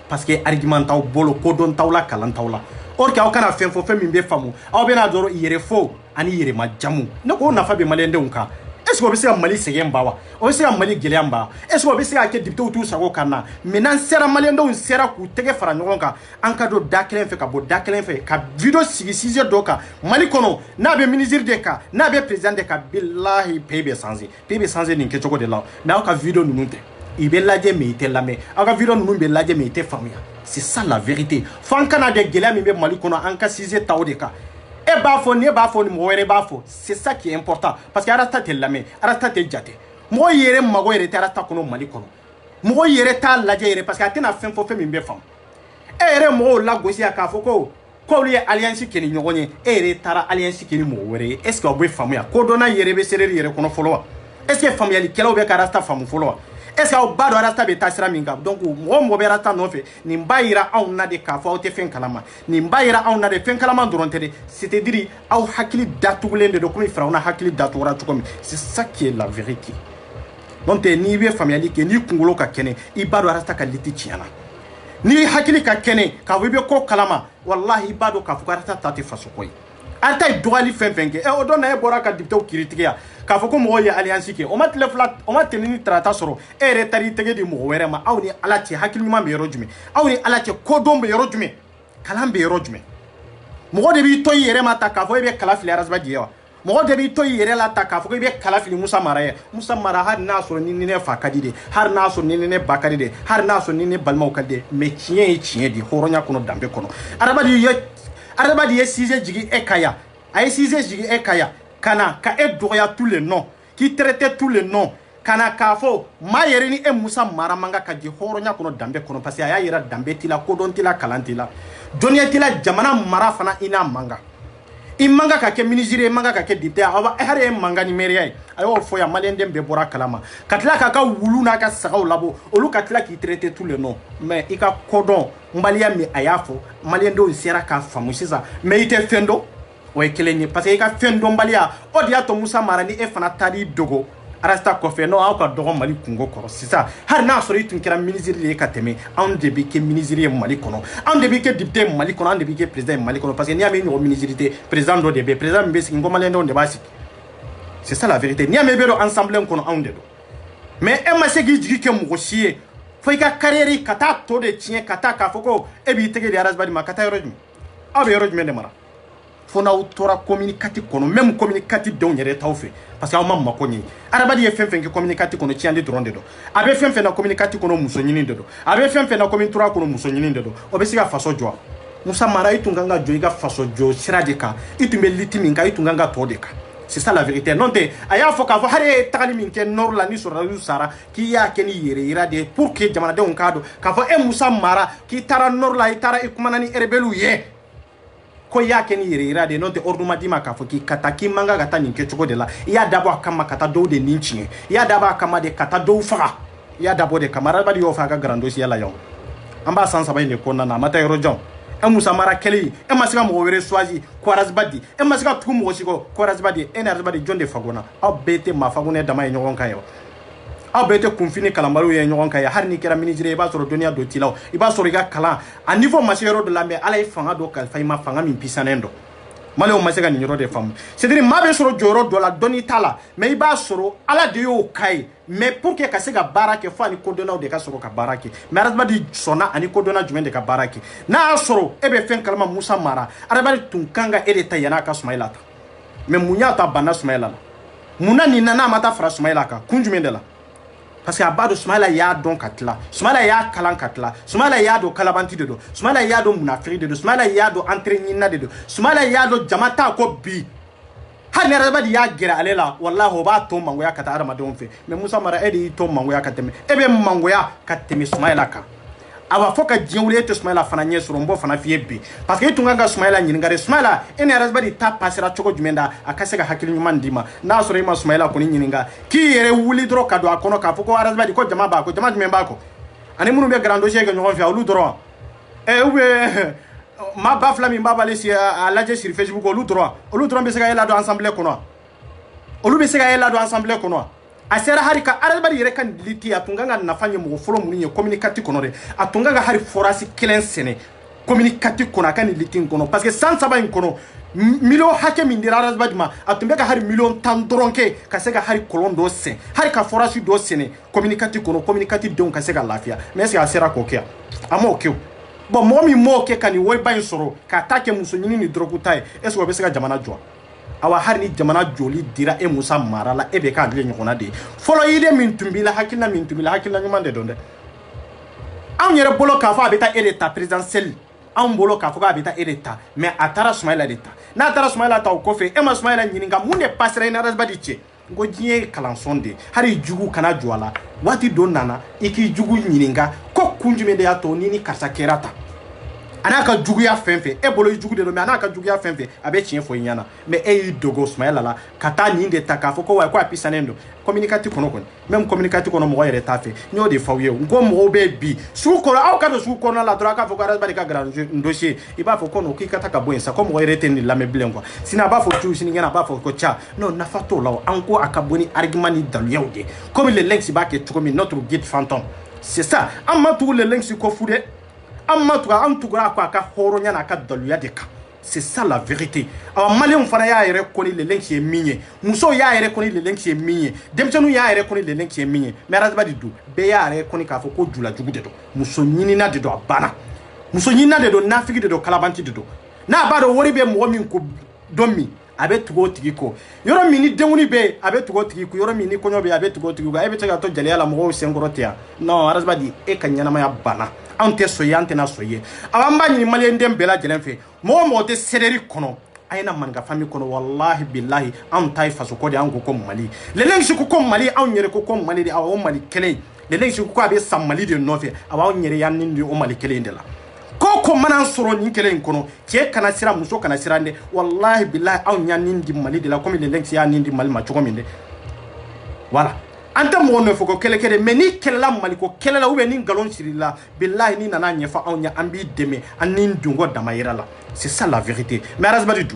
parce que argument t'aw bolo kodɔn t'aw la kalan t'aw la or que aw kana fɛn fɔ fɛn min bɛ faamu aw bɛna dɔrɔn yɛrɛ fo ani yɛrɛ ma jamu ne ko nafa bɛ maliyɛndenw kan est ce que o bɛ se ka Mali sɛgɛn ba wa o bɛ se ka Mali gɛlɛya ba est ce que o bɛ se ka kɛ députés t'u sago kan na mais n'an sera maliyɛndenw sera k'u tɛgɛ fara ɲɔgɔn kan an ka don da kelen fɛ ka bɔ da kelen fɛ ka vidéo sigi sujet dɔ kan Mali kɔnɔ n'a bɛ ministre de kan n'a bɛ président de kan billahi pays bɛ changer nin kɛcogo de la mais aw ka vidéo ninnu tɛ i bɛ lajɛ mais i tɛ lamɛn aw ka vidéo ninnu bɛ lajɛ mais i tɛ faamuya c'est ça la vérité fo an kana de gɛlɛya min bɛ Mali kɔnɔ an ka sujet ta o de kan e b'a fɔ ni e b'a fɔ ni mɔgɔ wɛrɛ b'a fɔ c'est ça qui est important parce que arasta tɛ lamɛn arasta tɛ jate mɔgɔ yɛrɛ mago yɛrɛ tɛ arasta kɔnɔ Mali kɔnɔ mɔgɔ yɛrɛ t'a lajɛ yɛrɛ parce que a tɛna fɛn fɔ fɛn min bɛ faamu e yɛrɛ mɔgɔw lagosi k'a fɔ ko k'olu ye alliance kɛ ni ɲɔgɔn ye e yɛrɛ taara alliance kɛ ni mɔgɔ wɛrɛ ye est ce que aw bɛ faamuya kodɔnna yɛrɛ bɛ Cédric yɛrɛ kɔnɔ fɔlɔ wa est ce que faamuyalikɛlaw bɛ ka arasta faamu fɔlɔ wa est ce que aw b'a dɔn arasta bɛ taa sira min kan donc mɔgɔ bɛ arasta nɔfɛ nin b'a yira anw na de k'a fɔ aw tɛ fɛn kalama nin b'a yira anw na de fɛn kalama dɔrɔn tɛ de c'est à dire aw hakili datugulen de don komi Firawuna hakili datugura cogo min c'est ça qui est la vérité donc n'i bɛ faamuyali kɛ n'i kunkolo ka kɛnɛ i b'a dɔn arasta ka liti tiɲɛna n'i hakili ka kɛnɛ k'a fɔ i bɛ ko kalama wallahi i b'a dɔn k'a fɔ ko arasta ta tɛ faso ko ye arasta ye dɔgɔyali fɛn fɛn kɛ o don na e bɔra ka députés critiquer yan k'a fɔ ko mɔgɔw ye alliance kɛ o ma tɛmɛ ni tarata sɔrɔ e yɛrɛ taara i tɛgɛ di mɔgɔ wɛrɛ ma aw ni ala cɛ hakili ɲuman bɛ yɔrɔ jumɛn aw ni ala cɛ kodɔn bɛ yɔrɔ jumɛn kalan bɛ yɔrɔ jumɛn mɔgɔ de b'i to i yɛrɛ ma ta k'a fɔ e bɛ kala fili arasaba ye wa mɔgɔ de b'i to i yɛrɛ la ta k'a fɔ ko i bɛ kala fili Musa Mara ye Musa Mara hali n'a sɔrɔ ni ne fa ka di de hali n'a sɔrɔ ni ne ba ka di de hali n'a sɔrɔ ni ne balimaw ka di de mais tiɲɛ ye tiɲɛ de hɔrɔnya kɔnɔ danbe kɔnɔ adamaden ye sujet jigin e ka yan a ye sujet jigin e ka yan ka na ka e dɔgɔya tous les noms qui traite tous les noms kana k'a fɔ maa yɛrɛ ni e Musa Mara man kan ka di hɔrɔnya kɔnɔ danbe kɔnɔ parce que a y'a yira danbe t'i la kodɔn t'i la kalan t'i la dɔnniya t'i la jamana mara fana i n'a man kan i man kan ka kɛ ministre i man kan ka kɛ député hali e man kan ni maire ye a y'o fɔ yan maliyɛnden bɛɛ bɔra kalama ka tila k'a ka wulu n'a ka sagaw labɔ olu ka tila k'i traiter tous les noms mais i ka kodɔn n baliya min a y'a fɔ maliyɛndenw sera k'a faamu sisan mais i tɛ fɛn dɔn o ye kelen ye parce que i ka fɛn dɔnbaliya o de y'a to Musa Mara ni e fana taar'i dogo arasta kɔfɛ n'o aw ka dɔgɔ Mali kungo kɔrɔ sisan hali n'a sɔrɔ i tun kɛra ministre de ye ka tɛmɛ anw de bɛ kɛ ministre ye Mali kɔnɔ anw de bɛ kɛ député ye Mali kɔnɔ anw de bɛ kɛ président ye Mali kɔnɔ parce que n'i y'a mɛn ɲɔgɔn ministre tɛ président dɔ de bɛ président min bɛ sigi n ko maliyɛndenw de b'a sigi c'est ça la vérité n'i y'a mɛn i bɛ don assemblée kɔnɔ anw de don mais e ma se k'i jigi kɛ mɔgɔ si ye fo i ka carrière ka taa tɔ de tiɲɛ ka taa k'a fɔ ko e b'i tɛgɛ di arasabali ma ka taa yɔrɔ jumɛn aw bɛ yɔrɔ jumɛn de mara fo n'aw tora communiqué kɔnɔ même communiqué denw yɛrɛ t'aw fɛ parce que aw ma mako ɲɛ adamaden ye fɛn fɛn kɛ communiqué kɔnɔ tiɲɛli dɔrɔn de don a bɛ fɛn fɛn na communiqué kɔnɔ muso ɲini de don a bɛ fɛn fɛn na communiqué kɔnɔ muso ɲini de don o bɛ se ka faso jɔ Musa Mara i tun kan ka jɔ i ka faso jɔ sira de kan i tun bɛ liti min kan i tun kan ka tɔ de kan c'est ça la vérité non tɛ a y'a fɔ k'a fɔ hali e tagali min kɛ nord la ni sɔrɔdasiw sara k'i y'a kɛ ni yɛrɛ yira de ye pour que jamanadenw k'a dɔn k'a fɔ e Musa Mara k'i taara nord la i taara i kumana ni rebelles ye ko y'a kɛ ni yɛrɛ yira de n'o tɛ ordre ma d'i ma k'a fɔ k'i ka taa k'i man kan ka taa nin kɛcogo de la i y'a dabɔ a kama ka taa dɔw de nin tiɲɛ i y'a dabɔ a kama de ka taa dɔw faga i y'a dabɔ de kama adamaden y'o fɔ a ka garandosiya la yan an b'a san 3 in de kɔnɔna na a ma taa yɔrɔ jan e Musa Mara kɛlen e ma se ka mɔgɔ wɛrɛ choisi ko arasibadi e ma se ka tugu mɔgɔ si kɔ ko arasibadi e ni arasibadi jɔn de fagona aw bɛɛ tɛ maa fagunɛ dama ye ɲɔgɔn kan yan aw bɛɛ tɛ kunfini kalanbaliw ye ɲɔgɔn kan yan hali n'i kɛra ministre ye i b'a sɔrɔ dɔnniya dɔ t'i la i b'a sɔrɔ i ka kalan a niveau ma se yɔrɔ dɔ la mais ala ye fanga dɔ kalifa i ma fanga min pisanen dɔ maliyɛnw ma se ka nin yɔrɔ de faamu c'est à dire maa bɛ sɔrɔ jɔyɔrɔ dɔ la dɔnni t'a la mais i b'a sɔrɔ ala de y'o ka ye mais pour que ka se ka baara kɛ fo ani kodɔnnaw de ka sɔrɔ ka baara kɛ mais adamaden sɔnna ani kodɔnna jumɛn de ka baara kɛ n'a y'a sɔrɔ e bɛ fɛn kalama Musa Mara adamaden tun kan ka e de ta yan'a ka Sumayila ta mais mun y'a ta banna Sumayila la munna nin na n'a ma taa fara Sumayila kan kun jumɛn de la parce que a b'a dɔn Sumayila y'a dɔn ka tila Sumayila y'a kalan ka tila Sumayila y'a dɔn kalabanti de don Sumayila y'a dɔn munafiri de don Sumayila y'a dɔn entraînement de don Sumayila y'a dɔn jama t'a kɔ bi hali ni adamaden y'a gɛrɛ ale la wallahi o b'a to mangoya ka taa adamadenw fɛ mais Musa Mara e de y'i to mangoya ka tɛmɛ e bɛ mangoya ka tɛmɛ Sumayila kan awa foka diewle to Smaila fana nye soro mbo fana fiye bi parce que tunga Smaila nyingare Smaila ene rasbadi ta pasira choko jumenda akaseka hakili nyuma ndima na soro ima Smaila ko nyinga ki yere wuli dro kado akono ka foko rasbadi ko jama ba ko jama jumemba ko ani munu be grando cheke nyon fi olu dro ube ma bafla mi baba lesi alaje sur Facebook olu dro be seka yela do ensemble ko no olu be seka yela do ensemble ko no asera harika arabari yere kan liti atunganga nafanye mu folo munye communicatif kono de atunganga hari forasi kelen sene communicatif kono kan liti kono parce que sans saba kono milo hake mindira arabadima atumbeka hari million tandronke kasega hari kolondo sen hari ka forasi do sene communicatif kono communicatif donc kasega lafia mais est-ce que asera kokea amo okeo bon momi moke kani woy bayin soro ka take muso nyini ni drogutai est-ce que obesega jamana joa awa hari ni jamana joli dira e musa marala e be ka dile nyona de folo yide min tumbila hakina nyuma de donde an yere bolo ka fa abeta état présidentiel an bolo ka fa abeta état mais atara Smaila d'état na atara Smaila ta ko fe e ma Smaila nyininga munde passer na rasbadi che ngo jiye kalansonde hari jugu kana juala wati don nana iki jugu nyininga ko kunjume de ato nini karsa kerata anaka jugu ya fenfe e bolo jugu de do me anaka jugu ya fenfe abe chien fo nyana me e dogo Smaila la kata ni de takafo ko wa ko apisa nendo communicatif kono kon même communicatif kono mo yere tafe nyo de fawiye ngo mo be bi su ko aw ka do su ko na la droit ka fo ko rasbari ka grand dossier i ba fo kono ki kata ka boyen sa ko mo yere tenni la me bilen quoi sina ba fo tu sini ngena ba fo ko cha non na fato law anko akaboni argument ni dalu yawde comme le links ba ke comme notre guide fantôme c'est ça amma tout le links ko fude amma tuga am tuga ko aka horo nyana ka dalu ya de ka c'est ça la vérité awa malien fana ya yere koni le lenki e minye muso ya yere koni le lenki e minye demchanu ya yere koni le lenki e minye mais razbadi du be ya yere koni ka fo ko jula jugu de do muso nyini na de do abana muso nyini na de do nafiki de do kalabanti de do na ba do wori be mo min ko domi abe tugo tigi ko yoro mini demuni be abe tugo tigi ko yoro mini konyo be abe tugo tigi ko abe tega to jale ala mo sengorotia non razbadi e kanyana ma ya bana ante soye ante na soye awamba ni malien dem bela jelenfe mo te sederi kono ayina manga fami kono wallahi billahi am tay faso ko de an ko mali le lengi ko mali an yere ko mali de awo mali kele le lengi ko abe sam mali de nofe awo nyere yanni de o mali kele ndela ko manan soro ni kele kono ke kana sira muso kana sirande wallahi billahi an yanni di mali de la comme le lengi ya ni di mali ma choko minde voilà anta mo no foko kele mais ni kele la mali ko kele la ube ni galon sirila billahi ni nana nyefa anya ambi deme anin dungo damayira la c'est ça la vérité mais razbadi du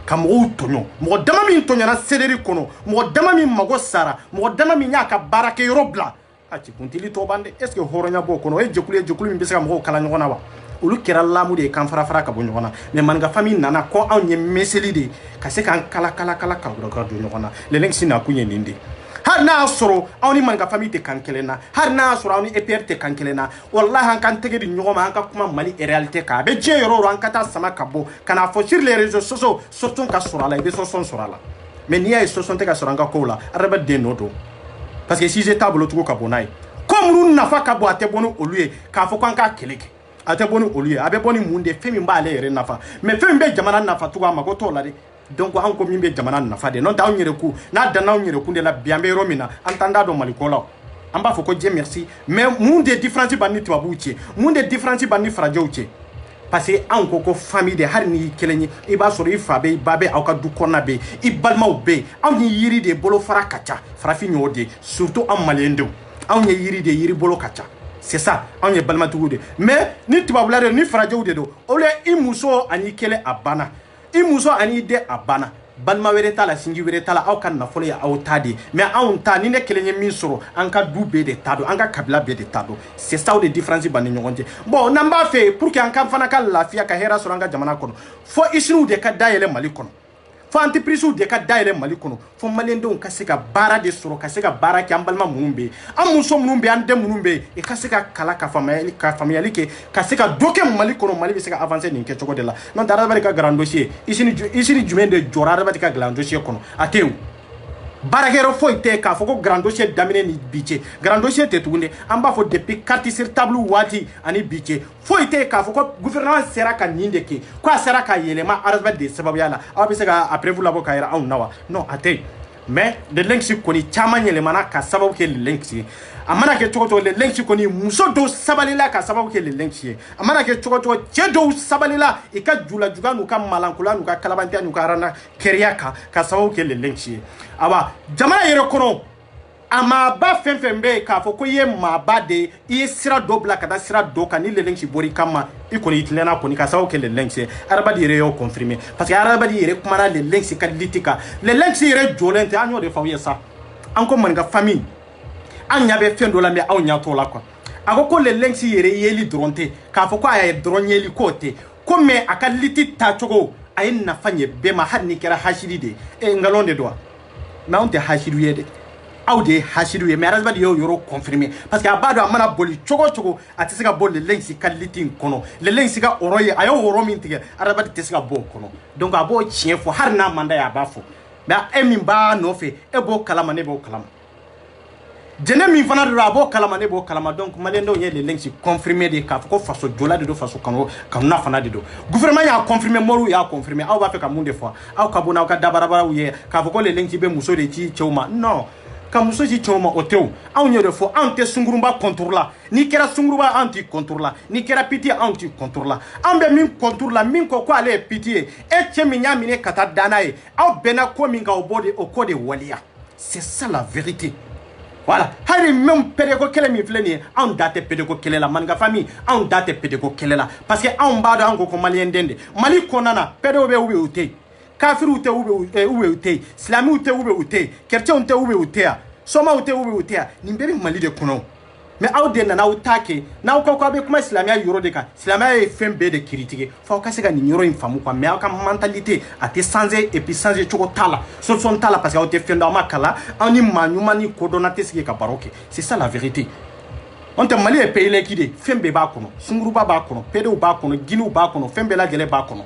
kam o tonyo mo dama mi tonyo na sederi kono mo dama mi mago sara mo dama mi nyaka barake robla ati kuntili to bande est ce que horonya bo kono e jekulu mi bisa mo kala nyona wa ulu kera lamu de kan fara ka bo nyona mais man ga famille nana ko anye meseli de ka se kan kala ka do nyona le leng sina kunye nindi har na soro awni man ga famille te kankelena har na soro awni EPR te kankelena wallahi an kan tege di nyoma an ka kuma mali réalité ka be je yoro an kata sama kabo kana fo sur les réseaux sociaux surtout ka soro la be so son soro la mais ni ay so son te ka soro an ka ko la araba de nodo parce que si je table tout ka bonai comme nous na fa ka bo ate bonu oluye ka fo kan ka keleke ate bonu oluye abe boni munde femi mba le re nafa mais femi be jamana nafa tout ma ko to la de donc an ko mimbe jamana na fade non daw nyere ku na danaw nyere ku de la biambe romina antanda do malikola amba foko je merci mais mun de différence banni tibabuche mun de différence banni frajouche parce que an ko famille de har ni kelenyi e ba soro ifa be babe awka du konna be i balma be an ni yiri de bolo fara kacha frafi nyode surtout en malendo an ni yiri de yiri bolo kacha c'est ça an ni balma tugude mais ni tibabulare ni frajoude do ole imuso ani kele abana imuso ani de abana balma were tala singi were tala aw kan na folo ya aw tadi mais aw ta ni ne kelenye min soro an ka du be de tado an ka kabila be de tado c'est ça de différence ban ni ngonje bon namba fe pour que an kan fana ka lafiya ka hera soro an ka jamana kono fo isinu de ka dayele mali kono fo entreprise de ka dayele mali kono fo malendo ka se ka bara de soro ka se ka bara ki an balma munumbe an muso munumbe an de munumbe e ka se ka kala ka famille ke ka se ka doke mali kono mali be se ka avancer ni ke choko de la non dara bari ka grand dossier isini jumen de jorara bari ka grand dossier kono ateu barakero fo ite ka fo ko grand dossier damine ni biche grand dossier te tunde amba fo depuis carte sur table wati ani biche fo ite ka fo ko gouvernement sera ka ninde ke ko sera ka yelema arba de sababu yala aw be se ka après vous la boka ira on nawa non ate mais le lenksi koni chama nyele mana ka sababu ke le lenksi amana ke chogo le lenksi koni muso do sabalila ka sababu ke le lenksi amana ke chogo che do sabalila e ka jula juga nu ka malankula nu ka kalabante nu ka rana keriaka ka sababu ke le lenksi aba jamana yere kono ama ba fenfembe ka fo ko ye ma ba de i sira do bla ka da sira do ka ni le lenksi bori kama i koni itlena koni ka sababu ke le lenksi araba dire yo confirmer parce que araba dire kuma na le lenksi ka litika le lenksi yere jolente anyo de fa yesa anko man ga famille anya be fendo la me awnya to la kwa akoko le lenksi yere yeli dronte ka fo ko ay dronyeli kote ko me aka liti ta chogo ay na fanye be ma hadni kera hashidi de e ngalonde do na on de hashidu yede awde hashidu ye me araba yo yoro confirmer parce que abado amana boli chogo atisika bol le lenksi ka liti kono le lenksi ka oroye ayo oro mintige araba tisika bo kono donc abo chien fo har na manda ya bafo ba emi ba no fe e bo kalama ne bo kalama jene min fana do abo kalama ne bo kalama donc malendo ye le lenksi confirmer de ka ko faso jola de do faso kanu na fana de do gouvernement ya confirmer moru ya confirmer aw ba fe ka munde fois aw ka bona ka dabarabara uye ka ko le lenksi be muso de ci choma non ka muso ci choma oteu aw nye de fo ante sungurumba contour la ni kera sungurumba anti contour la ni kera pitié anti contour la ambe min contour la min ko ale pitié e chemi nya mine kata danae aw bena ko min ka obode o ko de walia c'est ça la vérité. Voilà, hari même pédégo kele mi fleni on date pédégo kele la manga famille on date pédégo kele la parce que on bado ango ko malien dende mali konana pédégo be ube ute kafiru ute ube ute islami ute ube ute chrétien ute ube ute soma ute ube ute ni mbere mali de kono mais awde na utake na ko be kuma islamia yoro de ka islamia e fembe de critique fa ka se ga ni yoro infamu kwa mais ka mentalité ate sanze et puis sanze choko tala son tala parce que awte fenda makala ani manyuma ni kodonate sike ka baroke c'est ça la vérité. On te mali e pays le kide fembe ba kono sunguruba ba kono pedo ba kono ginu ba kono fembe la gele ba kono.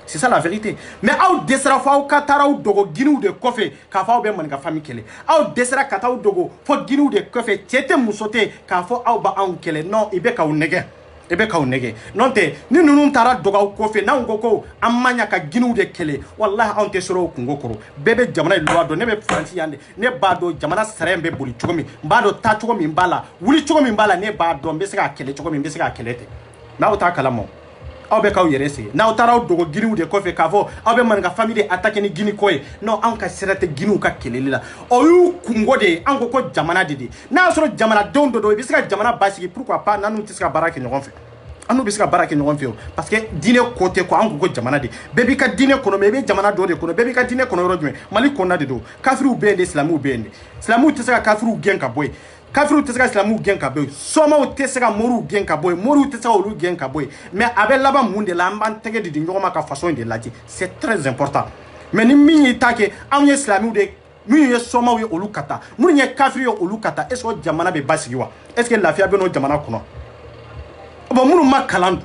C'est ça la vérité. Mais aw desra fa aw katara ou dogo ginu de kofe ka fa be man ka famille kele. Aw desra kata ou dogo fo ginu de kofe tiete musote ka fo aw ba an kele non ibe ka unege. Ebe ka unege. Non te ni nunu tara doga ou kofe na ngoko amanya ka ginu de kele. Wallahi on te soro kungo koro. Bebe jamana loi do nebe franci yande. Ne bado jamana sarembe buli chogomi. Bado ta chogomi mbala. Wuli chogomi mbala ne bado mbese ka kele chogomi mbese ka kelete. Na uta kalamo. Aw be kaw yere se na utara dogo giniw de kofe kavo aw be man ga famille attaquer ni gini koy non an ka serate giniw ka kelelila o yu kungo de an ko jamana de na soro jamana dondo do bisika jamana basiki pourquoi pas nanu tisika baraki nyon fe anu bisika baraki nyon fe parce que dine côté ko an ko jamana de bebi ka dine kono mebe jamana do de kono bebi ka dine kono rodme mali konna de do kafiru be de islamu be de islamu tisika kafiru gen ka boy kafiru tesaka islamu gen ka boy soma o tesaka moru gen ka boy moru tesaka olu gen ka boy mais avec laba munde la mban tege di nyoma ka façon de lati c'est très important mais ni minyi take amye islamu de minyi soma we olu kata munye kafiru olu kata est-ce que jamana be basiwa est-ce que lafiya be no jamana kuno bo munu makalandu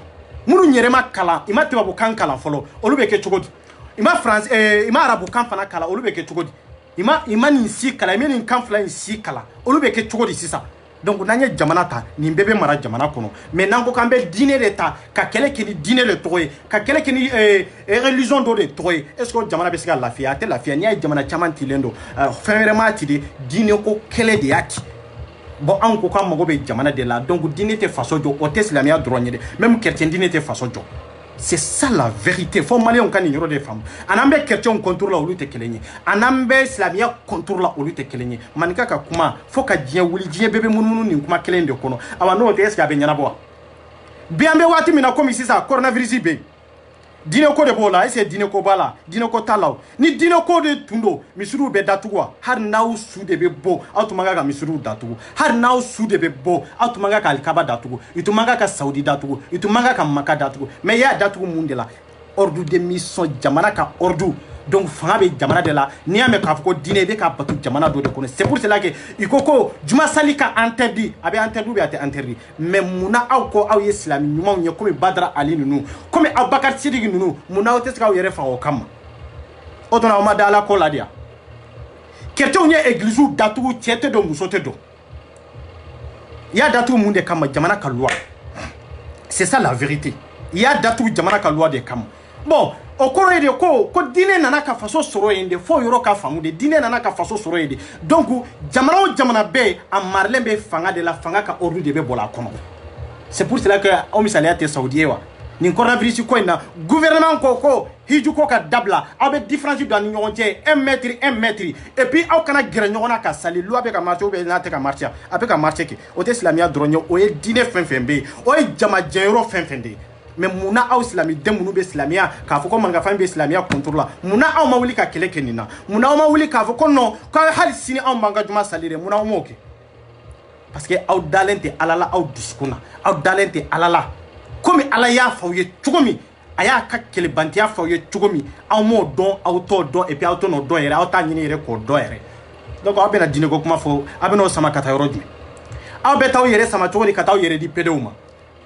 munu nyere makala ima teba bo kan kala folo olu be ke chogodi ima france ima arabu kan fana kala olu be ke chogodi ima ni si kala ima ni kan fla si kala olu be ke chogodi sisa donc nanye jamana ta ni bebe mara jamana kono mais nango kambe dîner d'état ka kele ki dîner le toy ka kele ki religion do de toy est-ce que jamana be sika lafiya te lafiya ni ay jamana chaman tilendo vraiment ti de dîner ko kele de yaki bon an ko kam mago be jamana de la donc dîner te façon jo o te islamia droit de même chrétien dîner te façon jo. C'est ça la vérité. Faut malien on kan yoro de femme. Anambe chrétien contour la olu te kelenye. Anambe islamia contour la olu te kelenye. Manika ka kuma faut ka dien wuli dien bebe mununu ni kuma kelende kono. Awa no te eska be nyana bo. Biambe wati mina komi sisa coronavirus be. Dine ko de bola ese dine ko bala dine ko talaw ni dine ko de tundo misuru be datuwa har naw su de be bo autumanga ka misuru datugo har naw su de be bo autumanga ka alkaba datugo itumanga ka saudi datugo itumanga ka maka datugo mais ya datugo mundela ordre de mission jamana ka ordre donc fanga be jamana de la ni ame ka foko dine be ka batu jamana do de kono c'est pour cela que ikoko juma salika interdit abe interdit be ate interdit mais muna aw ko aw islami nyuma nye comme badra ali nunu comme abakar sidigi nunu muna otes ka yere fa o kam odona o madala ko ladia kerto nye église datu tiete do musote do ya datu munde kam jamana ka loi c'est ça la vérité ya datu jamana ka loi de kam bon o koro de ko dine nana ka faso soro ende fo yoro ka famu de dine nana ka faso soro ende donc jamana o jamana be a marlen be fanga de la fanga ka ordre de be bola kono c'est pour cela que o misalia te saoudien wa ni coronavirus ko ina gouvernement ko hiju ko ka dabla avec différence dans ñonte 1 mètre et puis aw kana gere ñona ka sali loi be ka marché be na te ka marché avec ka marché ki o te islamia dronyo o e dine fenfembe o e jama jero fenfende mais muna aw islami dem munu be islamia ka fo ko man ga fam be islamia contrôle la muna aw ma wuli ka kele kenina muna aw ma wuli ka fo ko non ka hal sini aw manga juma salire muna aw moke parce que aw dalente alala aw diskuna aw dalente alala comme ala ya fawye chugomi aya ka kele bantia fawye chugomi aw mo don aw to don et puis aw to no don yere aw ta nyini yere ko don yere donc aw be na dine ko kuma fo abeno sama kata yoro dum aw be taw yere sama chugoni kata yere di pedewuma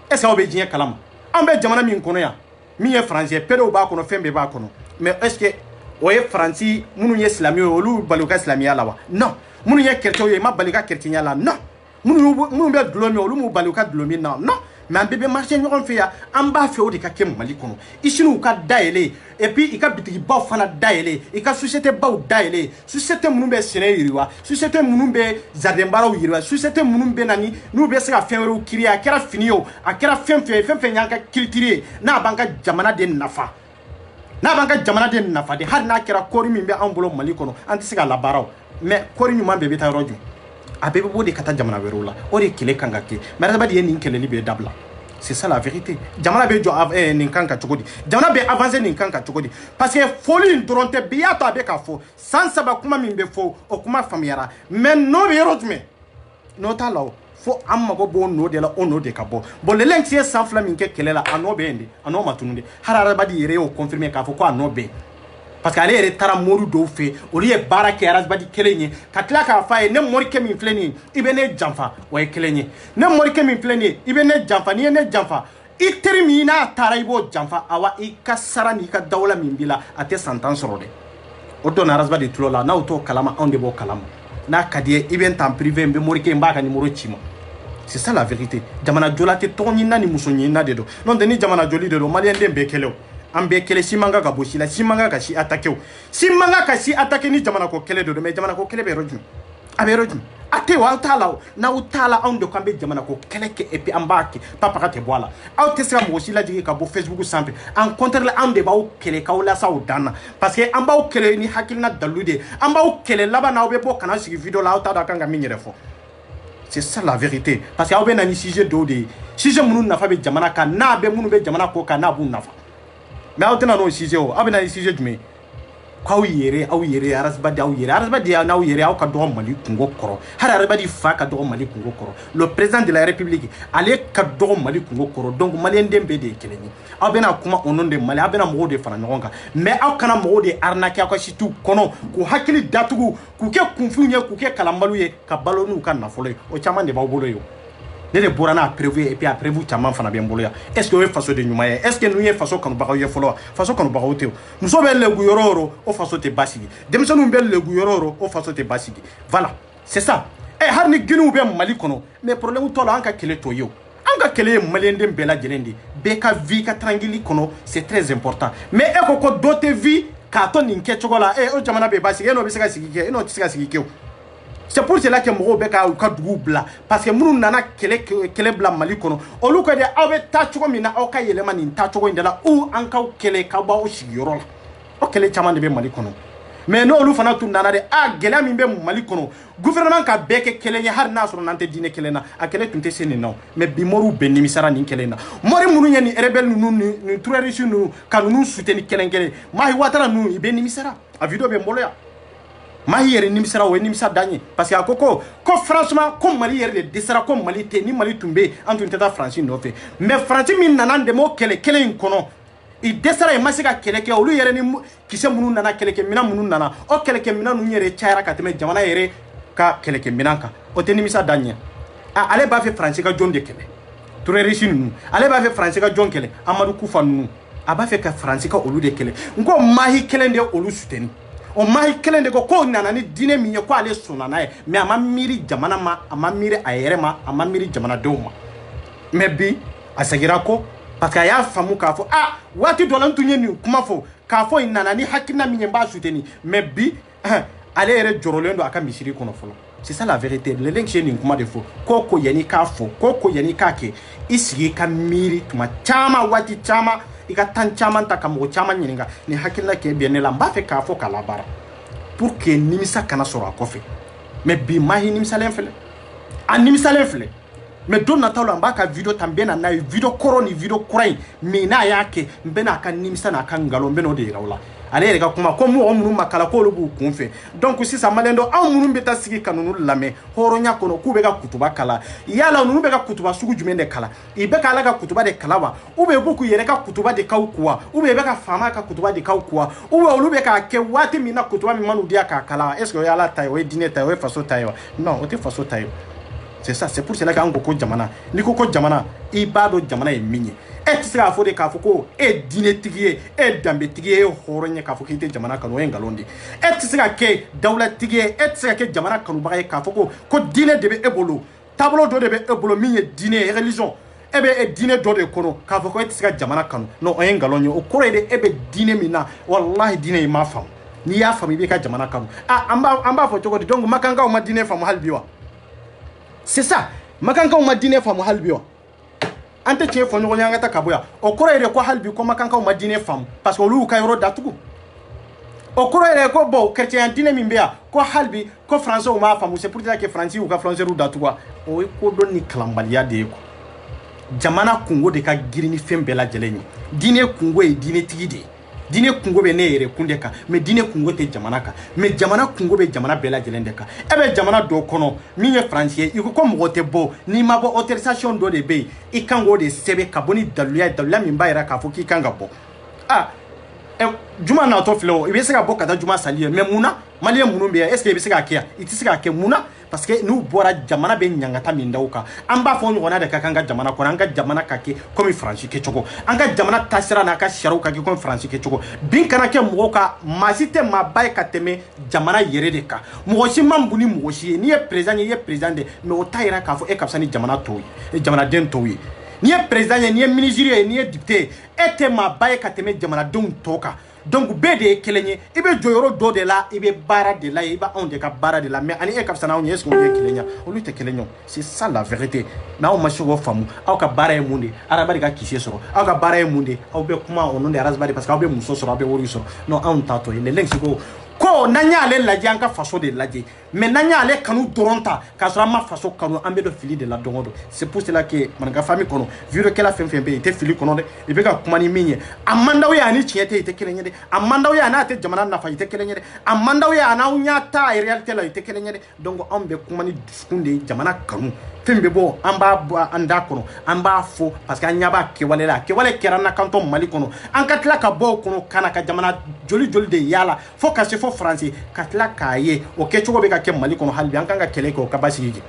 est ce aw be jinye kalama aw be jamana min kono ya mi ye français pedew ba kono fembe ba kono mais est ce que oye français munu ye islami olu baluka islamia lawa non munu ye chrétien ye ma baluka chrétien la non munu be dlomi olu mu baluka dlomi non mais un bébé marché ñoxon fi ya amba fe o de ka kem mali kono isinu ka daele et puis ika bitigi baw fana daele ika société baw daele société munun be sene yiriwa société munun be jardin baraw yiriwa société munun be nani nu be se ka fenwero kiri a kera finio a kera fenfe nyanka kiltiri na banka jamana de nafa de har na kera kori min be ambulo mali kono anti se ka la baraw mais kori nyuma be beta roju a bébé bodi kata jamana werola ori kile kanga ke maraba di nin kele libe dabla c'est ça la vérité jamana be jo nin kanka chokodi jamana be avancer nin kanka chokodi parce que folie ndronte biato abe ka fo sans saba kuma min be fo o kuma famiara mais no be rojume no talo fo amma go bo no de la ono de kabo bo le lentie sans flamme ke kele la ano be ndi ano matunde harara badi yere o confirmer ka fo ko ano be parce que ale yɛrɛ tara moru dɔw fɛ olu ye baara kɛ arasibadi kelen ye ka tila k'a fɔ a ye ne morikɛ min filɛ nin ye i bɛ ne janfa o ye kelen ye ne morikɛ min filɛ nin ye i bɛ ne janfa n'i ye ne janfa i teri min n'a taara i b'o janfa awa i ka sara n'i ka dawula min b'i la a tɛ san 10 sɔrɔ dɛ o donna arasibadi tulo la n'aw t'o kalama anw de b'o kalama n'a ka di ye i bɛ n tan privé n bɛ morikɛ n b'a ka numéro ci ma c'est ça la vérité jamana jola tɛ tɔgɔ ɲinina ni muso ɲinina de don n'o tɛ ni jamana joli de don maliyɛn den bɛɛ kɛlɛ o ambe kele simanga ka bosi la simanga ka si attaquer simanga ka si attaquer ni jamana ko kele do mais jamana ko kele be roju abe roju ate wa tala na utala on de kambe jamana ko kele ke et puis ambaki papa ka te boala aw te sera mo si la jigi ka bo Facebook sample en contre la ande ba o kele ka wala sa udana parce que amba o kele ni hakilina dalude amba o kele laba na obe bo kana sigi video la uta da kanga minyere fo c'est ça la vérité parce que aw be na ni sujet do de sujet munu nafa be jamana ka na be munu be jamana ko ka na bu nafa mais aw tena no sujet o abena ni sujet jume ko aw yere arasbadi na yere aw ka do mali kungo koro har arabadi fa ka do mali kungo koro le président de la république ale ka do mali kungo koro donc malien dembe de keleni aw bena kuma onon de mali abena mo de fara ngonga mais aw kana mo de arnaque aw ka situ kono ko hakili datugu ku ke kunfunye ku ke kalambalu ye ka balonu ka nafolo o chama de baw bolo yo ne de borana prévu et puis après vous chama fana bien bolo ya est-ce que o faso de nyuma ye est-ce que nous ye faso kanu bagaw ye folo faso kanu bagaw te muso be le guyororo o faso te basigi demsonu be le guyororo o faso te basigi voilà c'est ça et har ni ginu be mali kono mais problème to la anka kele to yo anka kele malien dem bela jelendi be ka vie ka tranquille kono c'est très important mais e ko dote vie ka to ni nke chogola o jamana be basigi no be sika sigike no sika sigike c'est pour cela que mo be ka dugu bla parce que munu nana kele bla mali kono olu ko de awe ta chugo mina o ka yelema ni ta chugo indela ou anka kele ka ba o shigiro la o kele chama de be mali kono mais no olu fana tu nana de gele mi be mali kono gouvernement ka beke kele nya har na so nante dine kele na a kele tunte seni no mais bi moru be ni misara ni kele na mori munu nya ni rebel nu terroriste nu kanunu souteni kele ma hi watara nu ibe ni misara a video be mbolo ya mahi yere nimisara o nimisa danye parce que akoko ko franchement comme mali yere de desara comme mali te ni mali tumbe antu teta France no fe mais France min nanande mo kele inkono i desara e masika kele ke olu yere ni kise munu nana kele ke mina munu nana o kele ke mina nu yere chaira ka teme jamana yere ka kele ke minanka o te nimisa danye ale ba fe France ka jonde kele touré richi nu ale ba fe France ka jon kele Amadou Koufa nu aba fe ka France ka olu de kele ngo mahi kele de olu suteni o mahi kelen de ko nana ni dine mi ko ale sunana e mais ama miri jamana ma ama miri ayere ma ama miri jamana do ma mais bi asagira ko parce que ya famu ka fo wati dolan tunye ni kuma fo k'a fɔ in nana ni hakilina min ye n b'a soutenir mais bi ale yɛrɛ jɔrɔlen don a ka misiri kɔnɔ fɔlɔ. C'est ça la vérité. Le link chez ni kuma de fo. Ko yani k'a fɔ, ko yani k'a kɛ. I sigi ka miiri tuma caman waati caman i ka temps caman ta ka mɔgɔ caman ɲininka ni hakilina kɛ bien ne la n b'a fɛ k'a fɔ k'a labaara pour que nimisa kana sɔrɔ a kɔfɛ. Mais bi maa hi nimisalen filɛ. A nimisalen filɛ. Mais don nataw la n b'a ka video ta n bɛna n'a ye video kɔrɔ ni video kura in min n'a y'a kɛ n bɛna a ka nimisa n'a ka ngalon n bɛna o de yira o la. Ale yɛrɛ ka kuma ko mɔgɔ minnu ma kala k'olu b'u kun fɛ donc sisan maliyɛn dɔ anw minnu bɛ taa sigi ka ninnu lamɛn hɔrɔnya kɔnɔ k'u bɛ ka kutuba kala yala ninnu bɛ ka kutuba sugu jumɛn de kala i bɛ ka ala ka kutuba de kala wa ou bien i b'u k'u yɛrɛ ka kutuba de k'aw kuwa ou bien i bɛ ka faama ka kutuba de k'aw kuwa ou bien olu bɛ k'a kɛ waati min na kutuba min man'u diya k'a kala est ce que o ye ala ta ye o ye diinɛ ta ye o ye faso ta ye wa non o tɛ faso ta ye c'est ça c'est pour cela qu'an ko jamana n'i ko jamana i b'a dɔn jamana ye min ye e tɛ se k'a fɔ de k'a fɔ ko e diinɛtigi ye e danbetigi ye e hɔrɔn ye k'a fɔ k'i tɛ jamana kanu o ye nkalon de ye e tɛ se ka kɛ dawulatigi ye e tɛ se ka kɛ jamana kanubaga ye k'a fɔ ko diinɛ de bɛ e bolo taabolo dɔ de bɛ e bolo min ye diinɛ ye religion e bɛ e diinɛ dɔ de kɔnɔ k'a fɔ ko e tɛ se ka jamana kanu non o ye nkalon ye o kɔrɔ ye de e bɛ diinɛ min na walahi diinɛ in m'a faamu n'i y'a faamu i b'i ka jamana kanu an b'a fɔ cogo di donc makankaw ma diinɛ faamu hali bi wa c'est ça makankaw ma diinɛ faamu hali bi wa an tɛ tiɲɛ fɔ ɲɔgɔn ye an ka taa ka bɔ yan o kɔrɔ ye de ko hali bi ko makankaw ma diinɛ faamu parce que olu y'u ka yɔrɔ datugu o kɔrɔ ye de ko bon chrétien diinɛ min bɛ yan ko hali bi ko français m'a faamu c'est pour dire que français y'u ka frontières datugu wa o ye kodɔn ni kalanbaliya de ye quoi jamana kungo de ka girin ni fɛn bɛɛ lajɛlen ye diinɛ kungo ye diinɛtigi de ye diinɛ kungo bɛ ne yɛrɛ kun de kan mais diinɛ kungo tɛ jamana kan mais jamana kungo bɛ jamana bɛɛ lajɛlen de kan e bɛ jamana dɔ kɔnɔ min ye faransi ye i ko mɔgɔ tɛ bɔ n'i ma bɔ autorisation dɔ de bɛ yen i kan k'o de sɛbɛn ka bɔ ni daluya ye daluya min b'a yira k'a fɔ k'i kan ka bɔ juma natɔ filɛ o i bɛ se ka bɔ ka taa juma sali ye mais munna maliyɛn minnu bɛ yan est ce que i bɛ se k'a kɛ yan i tɛ se k'a kɛ munna parce que n'u bɔra jamana bɛ ɲangata min da u kan an b'a fɔ ɲɔgɔnna de ka kan ka jamana kɔnɔ an ka jamana ka kɛ komi faransi kɛcogo an ka jamana taasira n'a ka sariyaw ka kɛ komi faransi kɛcogo bin kana kɛ mɔgɔw ka maa si tɛ maaba ye ka tɛmɛ jamana yɛrɛ de kan mɔgɔ si man bon ni mɔgɔ si ye n'i ye président ye i ye président de mais o t'a yira k'a fɔ e ka fisa ni jamana tɔw ye jamanaden tɔw ye n'i ye président ye n'i ye ministre ye n'i ye député ye e tɛ maaba ye ka tɛmɛ jamanadenw tɔw kan donc bɛɛ de ye kelen ye i bɛ jɔyɔrɔ dɔ de la i bɛ baara de la i bɛ anw de ka baara de la mais ani e ka fisa n'anw ye est ce que olu ye kelen ye olu tɛ kelen ye c'est ça la vérité n'aw ma se k'o faamu aw ka baara ye mun de araba de ka kisi sɔrɔ aw ka baara ye mun de aw bɛ kuma o nom de araba de parce que aw bɛ muso sɔrɔ aw bɛ wari sɔrɔ non anw t'a tɔ ye ne lɛnsi ko n'an y'ale lajɛ an ka faso de lajɛ mais n'an y'ale kanu dɔrɔn ta k'a sɔrɔ an ma faso kanu an bɛ dɔ fili de la don o don c'est pour cela que maninka famille kɔnɔ vidéokɛla fɛn fɛn bɛ yen i tɛ fili kɔnɔ dɛ i bɛ ka kuma ni min ye a man d'aw ye ani tiɲɛ tɛ i tɛ kelen ye dɛ a man d'aw ye a n'a tɛ jamana nafa i tɛ kelen ye dɛ a man d'aw ye a n'aw ɲɛ ta réalité la i tɛ kelen ye dɛ donc anw bɛ kuma ni dusukun de ye jamana kanu fɛn bɛ bɔ an b'a bɔ an da kɔnɔ an b'a fɔ parce que an ɲɛ b'a kɛwale la kɛwale kɛra an na kantɔ mali kɔnɔ an ka tila ka bɔ o kɔnɔ ka na ka jamana joli joli de yaala fo ka se fo faransi ka tila k'a ye o kɛcogo bɛ ka kɛ mali kɔnɔ hali bi an kan ka kɛlɛ kɛ o ka basigi kɛ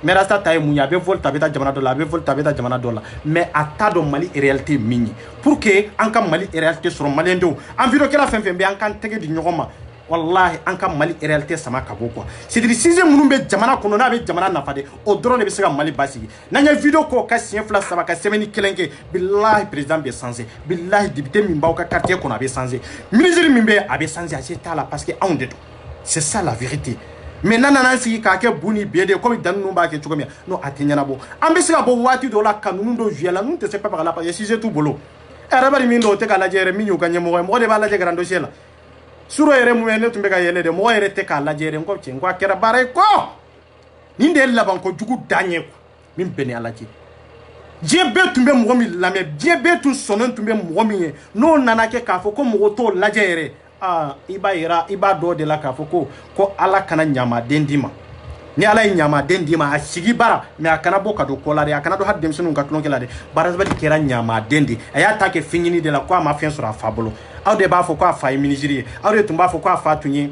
mais rasta ta ye mun ye a bɛ vol ta a bɛ taa jamana dɔ la a bɛ vol ta a bɛ taa jamana dɔ la mais a t'a dɔn mali réalité min ye pour que an ka mali réalité sɔrɔ maliyɛndenw an vidéokɛla fɛn fɛn bɛ an k'an tɛgɛ di ɲɔgɔn ma wallahi an ka mali réalité sama ka bɔ quoi c'est-à-dire sixième minnu bɛ jamana kɔnɔ n'a bɛ jamana nafa de o dɔrɔn de bɛ se ka mali basigi n'an ye vidéo kɔ ka siɲɛ fila saba ka semaine kelen kɛ bilahi président bɛ changer bilahi député min b'aw ka quartier kɔnɔ a bɛ changer ministre min bɛ a bɛ changer a se t'a la parce que anw de don c'est ça la vérité mais n'an nana sigi k'a kɛ bu ni biɲɛ de komi dani ninnu b'a kɛ cogo min non a tɛ ɲɛnabɔ an bɛ se ka bɔ waati dɔ la ka ninnu dɔ jouer la ninnu tɛ se papa la parce que sujet t'u bolo arabari min dɔ o tɛ ka lajɛ yɛrɛ min y'u ka ɲɛmɔgɔ ye mɔgɔ de b'a lajɛ grand dossier la suro yɛrɛ mun ye ne tun bɛ ka yɛlɛ de mɔgɔ yɛrɛ tɛ k'a lajɛ yɛrɛ n ko tiɲɛ n ko a kɛra baara ye kɔ nin de ye laban kojugu dan ye min bɛn ni ala cɛ diɲɛ bɛɛ tun bɛ mɔgɔ min lamɛn diɲɛ bɛɛ tun sɔnnen tun bɛ mɔgɔ min ye n'o nana kɛ k'a fɔ ko mɔgɔ t'o lajɛ yɛrɛ i b'a yira i b'a dɔn de la k'a fɔ ko ala kana ɲamaden d'i ma ni ala ye ɲamaden d'i ma a sigi bara mais a kana bɔ ka don kɔ la dɛ a kana don hali denmisɛnninw ka tulonkɛ la dɛ baarasɛbɛli kɛra ɲamaden de a y'a ta kɛ fɛn ɲini de la ko a ma fɛn sɔrɔ a fa bolo aw de b'a fɔ ko a fa ye ministre ye aw de tun b'a fɔ ko a fa tun ye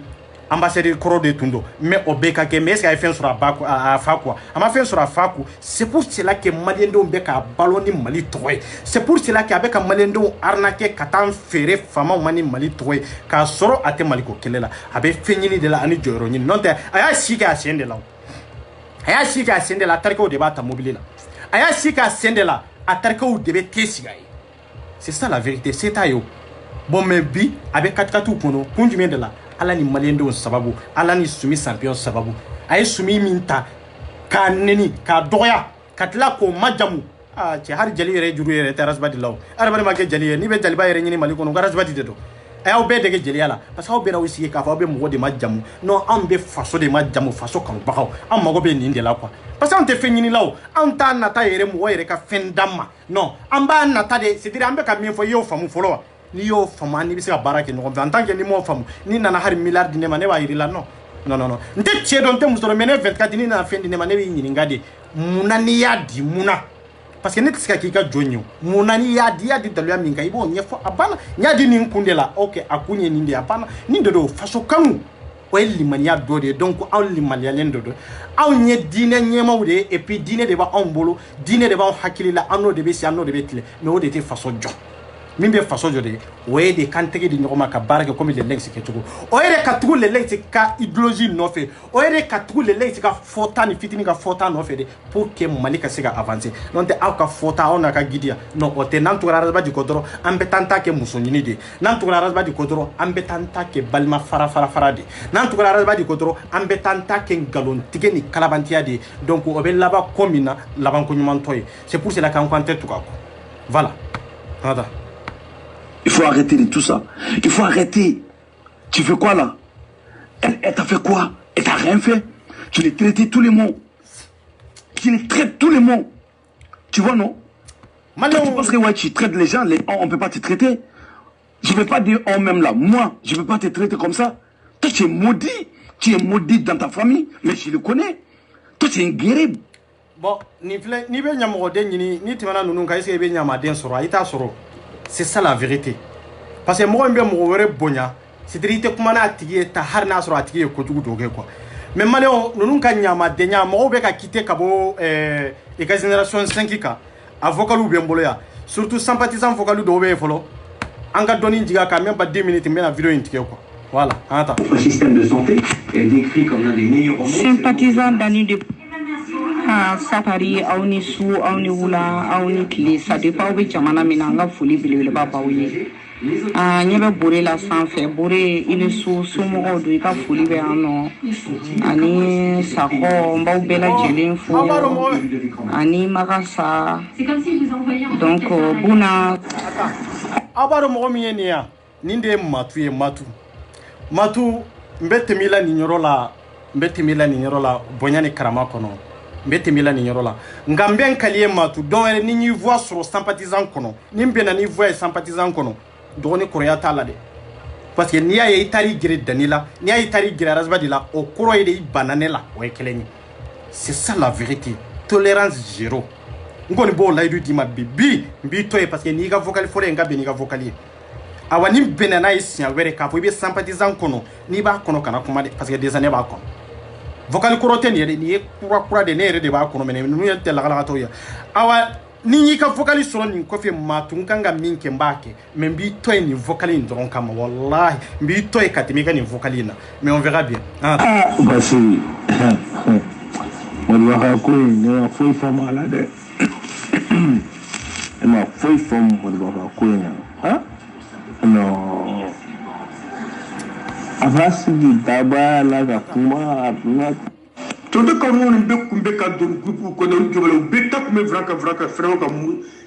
ambassadeur kɔrɔ de tun don mais o bɛɛ ka kɛ mais est ce que a ye fɛn sɔrɔ a fa quoi a ma fɛn sɔrɔ a fa kun c'est pour cela que maliyɛndenw bɛ k'a balo ni mali tɔgɔ ye c'est pour cela que a bɛ ka maliyɛndenw arnaquer ka taa feere faamaw ma ni mali tɔgɔ ye k'a sɔrɔ a tɛ maliko kɛlɛ la a bɛ fɛn ɲini de la ani jɔyɔrɔ ɲini n'o tɛ a y'a si kɛ a sen de la a y'a si kɛ a sen de la a tarikew de b'a ta mobili la a y'a si kɛ a sen de la a tarikew de bɛ te sigi a ye c'est ça la vérité c'est ta ye o bon mais bi avec 4 kono kunjume de la ala ni malien de sababu ala ni sumi champion sababu ay sumi minta ka neni ka doya katla ko majamu ci har jali yere juru yere teras badi law arabani ma ke jali ni be jali ba yere ni mali kono garas badi de do ay aw be de ke jali ala parce que aw be na wisi ka fa be mo de majamu non am be faso de majamu faso kan bakaw am mago be ni de la quoi parce que on te fait ni law an ta nata yere mo yere ka fendama non am ba nata de c'est dire am be ka mi fo yo famu folo ni yo famu ni bi se ka barake no en tant que ni mo famu ni nana har milliard ne ma ne ba yiri la non non non non nte tie don te musoro mene 24 ni na fendi ne ma ne bi nyini ngade muna ni yadi muna parce que ne tsika kika jonyo muna ni yadi dalu minga ibo nyefo abana nyadi ni nkundela okay akunye ni ndi apana ni dodo faso kanu o limania dode donc on limania len dodo on nye dine nyema wude et puis dine de ba on bolo dine de ba hakili la anno de be si anno de betile mais o de te faso jo mimbe faso jode oye de kantege di nyoma ka barake comme les lengs ke tugo oye de katugo les lengs ka idéologie no fe oye de katugo les lengs ka fota ni fitini ka fota no fe de pour que malika siga avancer non te aka fota ona ka gidia no ote nan to rasba di kodoro ambe tanta ke musonyini de nan to rasba di kodoro ambe tanta ke balma fara de nan to rasba di kodoro ambe tanta ke galon tige ni kalabantia de donc obe laba komina laban ko nyumantoy c'est pour cela qu'on compte tout quoi voilà nada. Il faut arrêter de tout ça. Il faut arrêter. Tu fais quoi là? Elle t'a fait quoi? Elle t'a rien fait. Tu les traites tous les mots. Tu les traites tous les mots. Tu vois, non? Toi, tu penses que ouais, tu traites les gens, on ne peut pas te traiter. Je ne vais pas dire on même là. Moi, je ne peux pas te traiter comme ça. Toi, tu es maudit. Tu es maudit dans ta famille. Mais je le connais. Toi, tu es un guerrier. Bon, ni be nyamode ni timana nunu ka ese be nyamaden soro ayita soro. C'est ça la vérité. Parce que moi, je suis bonya. C'est-à-dire que je suis ta harna sur atigi ko tugu doge quoi. Mais malheureusement, nous n'avons nyama denya mo be ka quitter kabo et ka génération 5 ka avocalu be mboloya. Surtout sympathisant vocalu do be folo. Anga doni diga ka même pas 10 minutes mais la vidéo intike quoi. Voilà, attends. Notre système de santé est décrit comme l'un des meilleurs au monde. Sympathisant d'année de Satari, Auni Sou, Auni Wula, Auni Kili, ça dépend de Jamana Minanga, Fouli, Bileba Baouye. Nyebe Bouré la Sanfé, Bouré, il est sous Sumo, Duika Fouli Béano, Ani Sako, Baubela Jelin Fou, Ani Magasa. C'est comme si vous envoyiez un. Donc, Bouna. Abaro Momienia, Ninde Matu, Mbete Mila Nignorola, Bonyani Karamakono. Mbete mila ni nyorola ngamben kaliye matu don ni ni voix sur sympathisant kono ni mbena ni voix sympathisant kono doni korea tala de parce que ni ya itari gire danila ni ya itari gire rasbadila o koro ide bananela o ekeleni c'est ça la vérité tolérance zéro ngoni bo laidu di mabbi bi toy parce que ni ga vocal fole ngabe ni ga vocalier awani benana isia were ka fo be sympathisant kono ni ba kono kana kuma parce que des années ba kono vocal koroten yede ni kura de nere de ba kono mene nu yete la kala toya awa ni ka vocal solo ni ko fe matun kanga minke mbake mais mbi toy ni vocal ndron kama wallahi mbi toy katimika ni vocalina mais on verra bien bah c'est on va ko ne foi fama la de ma foi fama on va ko hein non avance di daba la ga kuma todo ka mo be kumbe ka don groupe ko don jobalo be tak me vraka frère ka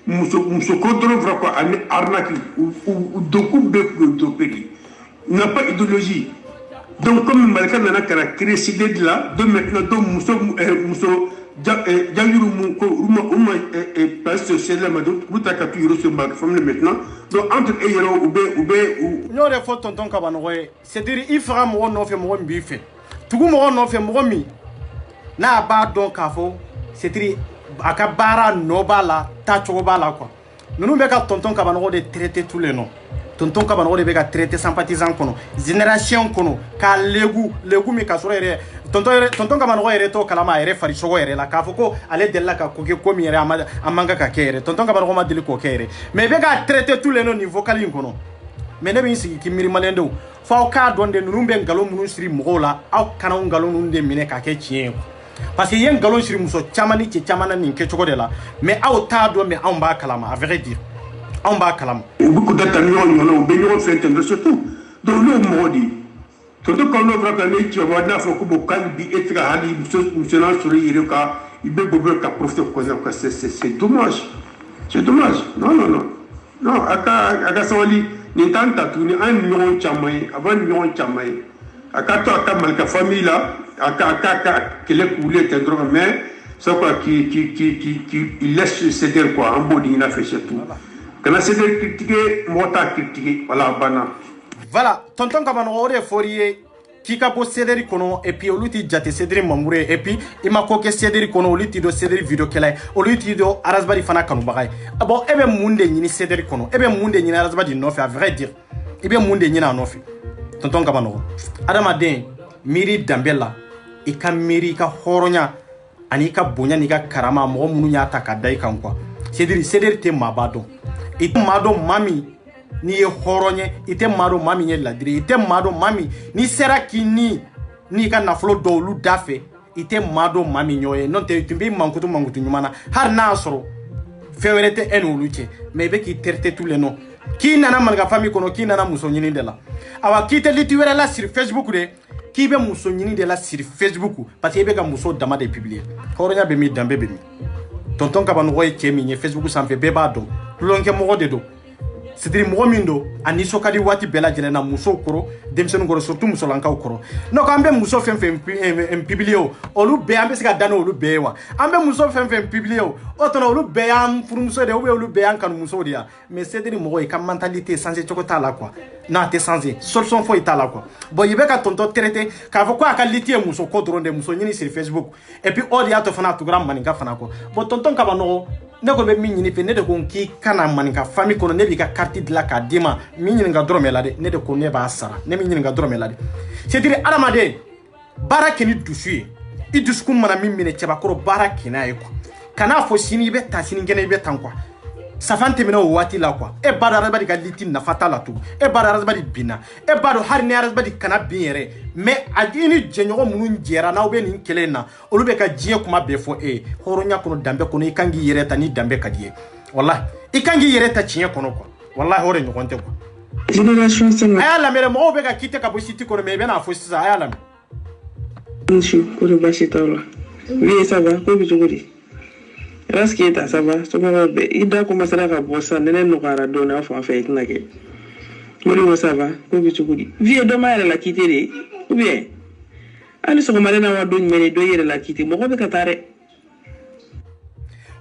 muso ko don vraka ani arnaque ou doku be ko do peki n'a pas idéologie donc comme malika nana kara créer cette idée là de maintenant donc muso Jangiru mu ko uma parce c'est la madou buta ka tu yoro se marque femme maintenant donc entre eyero ou no re faut tonton ka banoye c'est dire il fera mo no fe mo mbi fe tugu mo no fe mo mi na ba don ka fo c'est dire aka bara no bala ta chogo bala quoi nous be ka tonton ka banoye de traiter tous les noms tonton ka banoye be ka traiter sympathisant kono génération kono ka legu mi ka soro ere tonton ka banoye ere to kalama ere fari chogo ere la ka fo ko ale della ka ko ke komi ere amanga ka kere tonton ka banoye ma deli ko kere mais be ka traiter tous les noms niveau kalin kono mais ne bi sigi ki miri malendo fa ka donde nunu be ngalo munu siri mogola aw kana ngalo nunu de mine ka ke chien parce que yen ngalo siri muso chamani che chamana ni ke chogo de la mais aw ta do mais aw ba kalama à vrai dire on b'a calam beaucoup d'attendre on a béni on fait entendre surtout donc le modi surtout quand on va parler tu vas voir faut que beaucoup bi être hali monsieur na suri ireka il be bobo ka profiter quoi c'est dommage non aka soli ni tanta tu ni an nyon chamay avant nyon chamay aka to aka malka famille là aka kele coulé tendre mais c'est quoi qui laisse céder quoi en body il a fait tout quand c'est critiquer mota critiquer voilà tonton kabano ore forie kika po céderi kono et puis oluti jate céderi mamoure et puis imako ke céderi kono oluti do céderi video kele oluti do arasbari fana kanu bagay bon ebe munde nyini céderi kono ebe munde nyini arasbari no fait à vrai dire ebe munde nyini no fait tonton kabano adama den miri dambela ika miri ka horonya ani ka bonya ni ka karama mo munu nya ta ka dai kan kwa céderi te mabado et mado mami ni ye horonye ite mado mami ye ladiri ite mado mami ni sera kini ni ka nafolo dolu dafe ite mado mami nyoye non te tumbi mankutu nyumana har na soro fewerete enu luche mebe ki terte tous les noms ki nana malga famille kono ki nana muso nyini de la awa ki te litiwere la sur Facebook de ki be muso nyini de la sur Facebook parce que be ka muso dama de publier horonya be mi dambe be mi tonton kabano roye kemi ni Facebook sans fait beba do lonke mo de do c'est-à-dire mo mindo ani sokadi wati bela jelena muso koro demsen goro surtout muso lanka koro no kambe muso fem publio olu be ambe sika dano olu be wa ambe muso fem publio otono olu be am pour muso de olu be an kan muso dia mais c'est-à-dire mo e kam mentalité sans chokota la quoi na te sans solution fo itala quoi bon yibe ka tonto traité ka fo quoi ka litie muso ko dronde muso nyini sur Facebook et puis audio to fana to gram maninga fana ko bon tonton kabano ne ko be minni fe ne de ko ki kana maninga famille kono ne bi ka carte de la ka dima minni nga drome la de ne de ko ne ba sara ne minni nga drome la de c'est dire alamade barake ni dusuye I dusku mana mimine cheba koro barake na eko kana fo sini be ta sini ngene be tan kwa safante mina wati la kwa e bada razbadi ka liti na fatala tu e bada razbadi bina e bado har ne razbadi kana biere mais adini jenyo munu njera na obe ni kele na olube ka jie kuma be fo horonya kono dambe kono ikangi yere ta ni dambe ka die wallahi ikangi yere ta chinye kono kwa wallahi hore nyokonte kwa génération sen ayala mere mo obe ka kite ka bo siti kono me be na fo sisa ayala monsieur ko do basitola oui ça va ko bi jogori est-ce que ça va so va be ida ko masala ka bossa nene no kara do na fo fa ikna ke mo ça va ko bi jogori vie do ma la kite de ou bien ani so ko male na wa do nyene do yere la kite mo ko be katare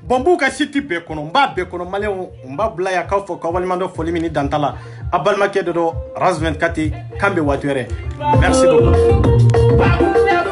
bombu ka siti be kono mba be kono male mba bla ya ka fo ko walmando fo limini dantala abal make do raz 24 kambe watwere merci beaucoup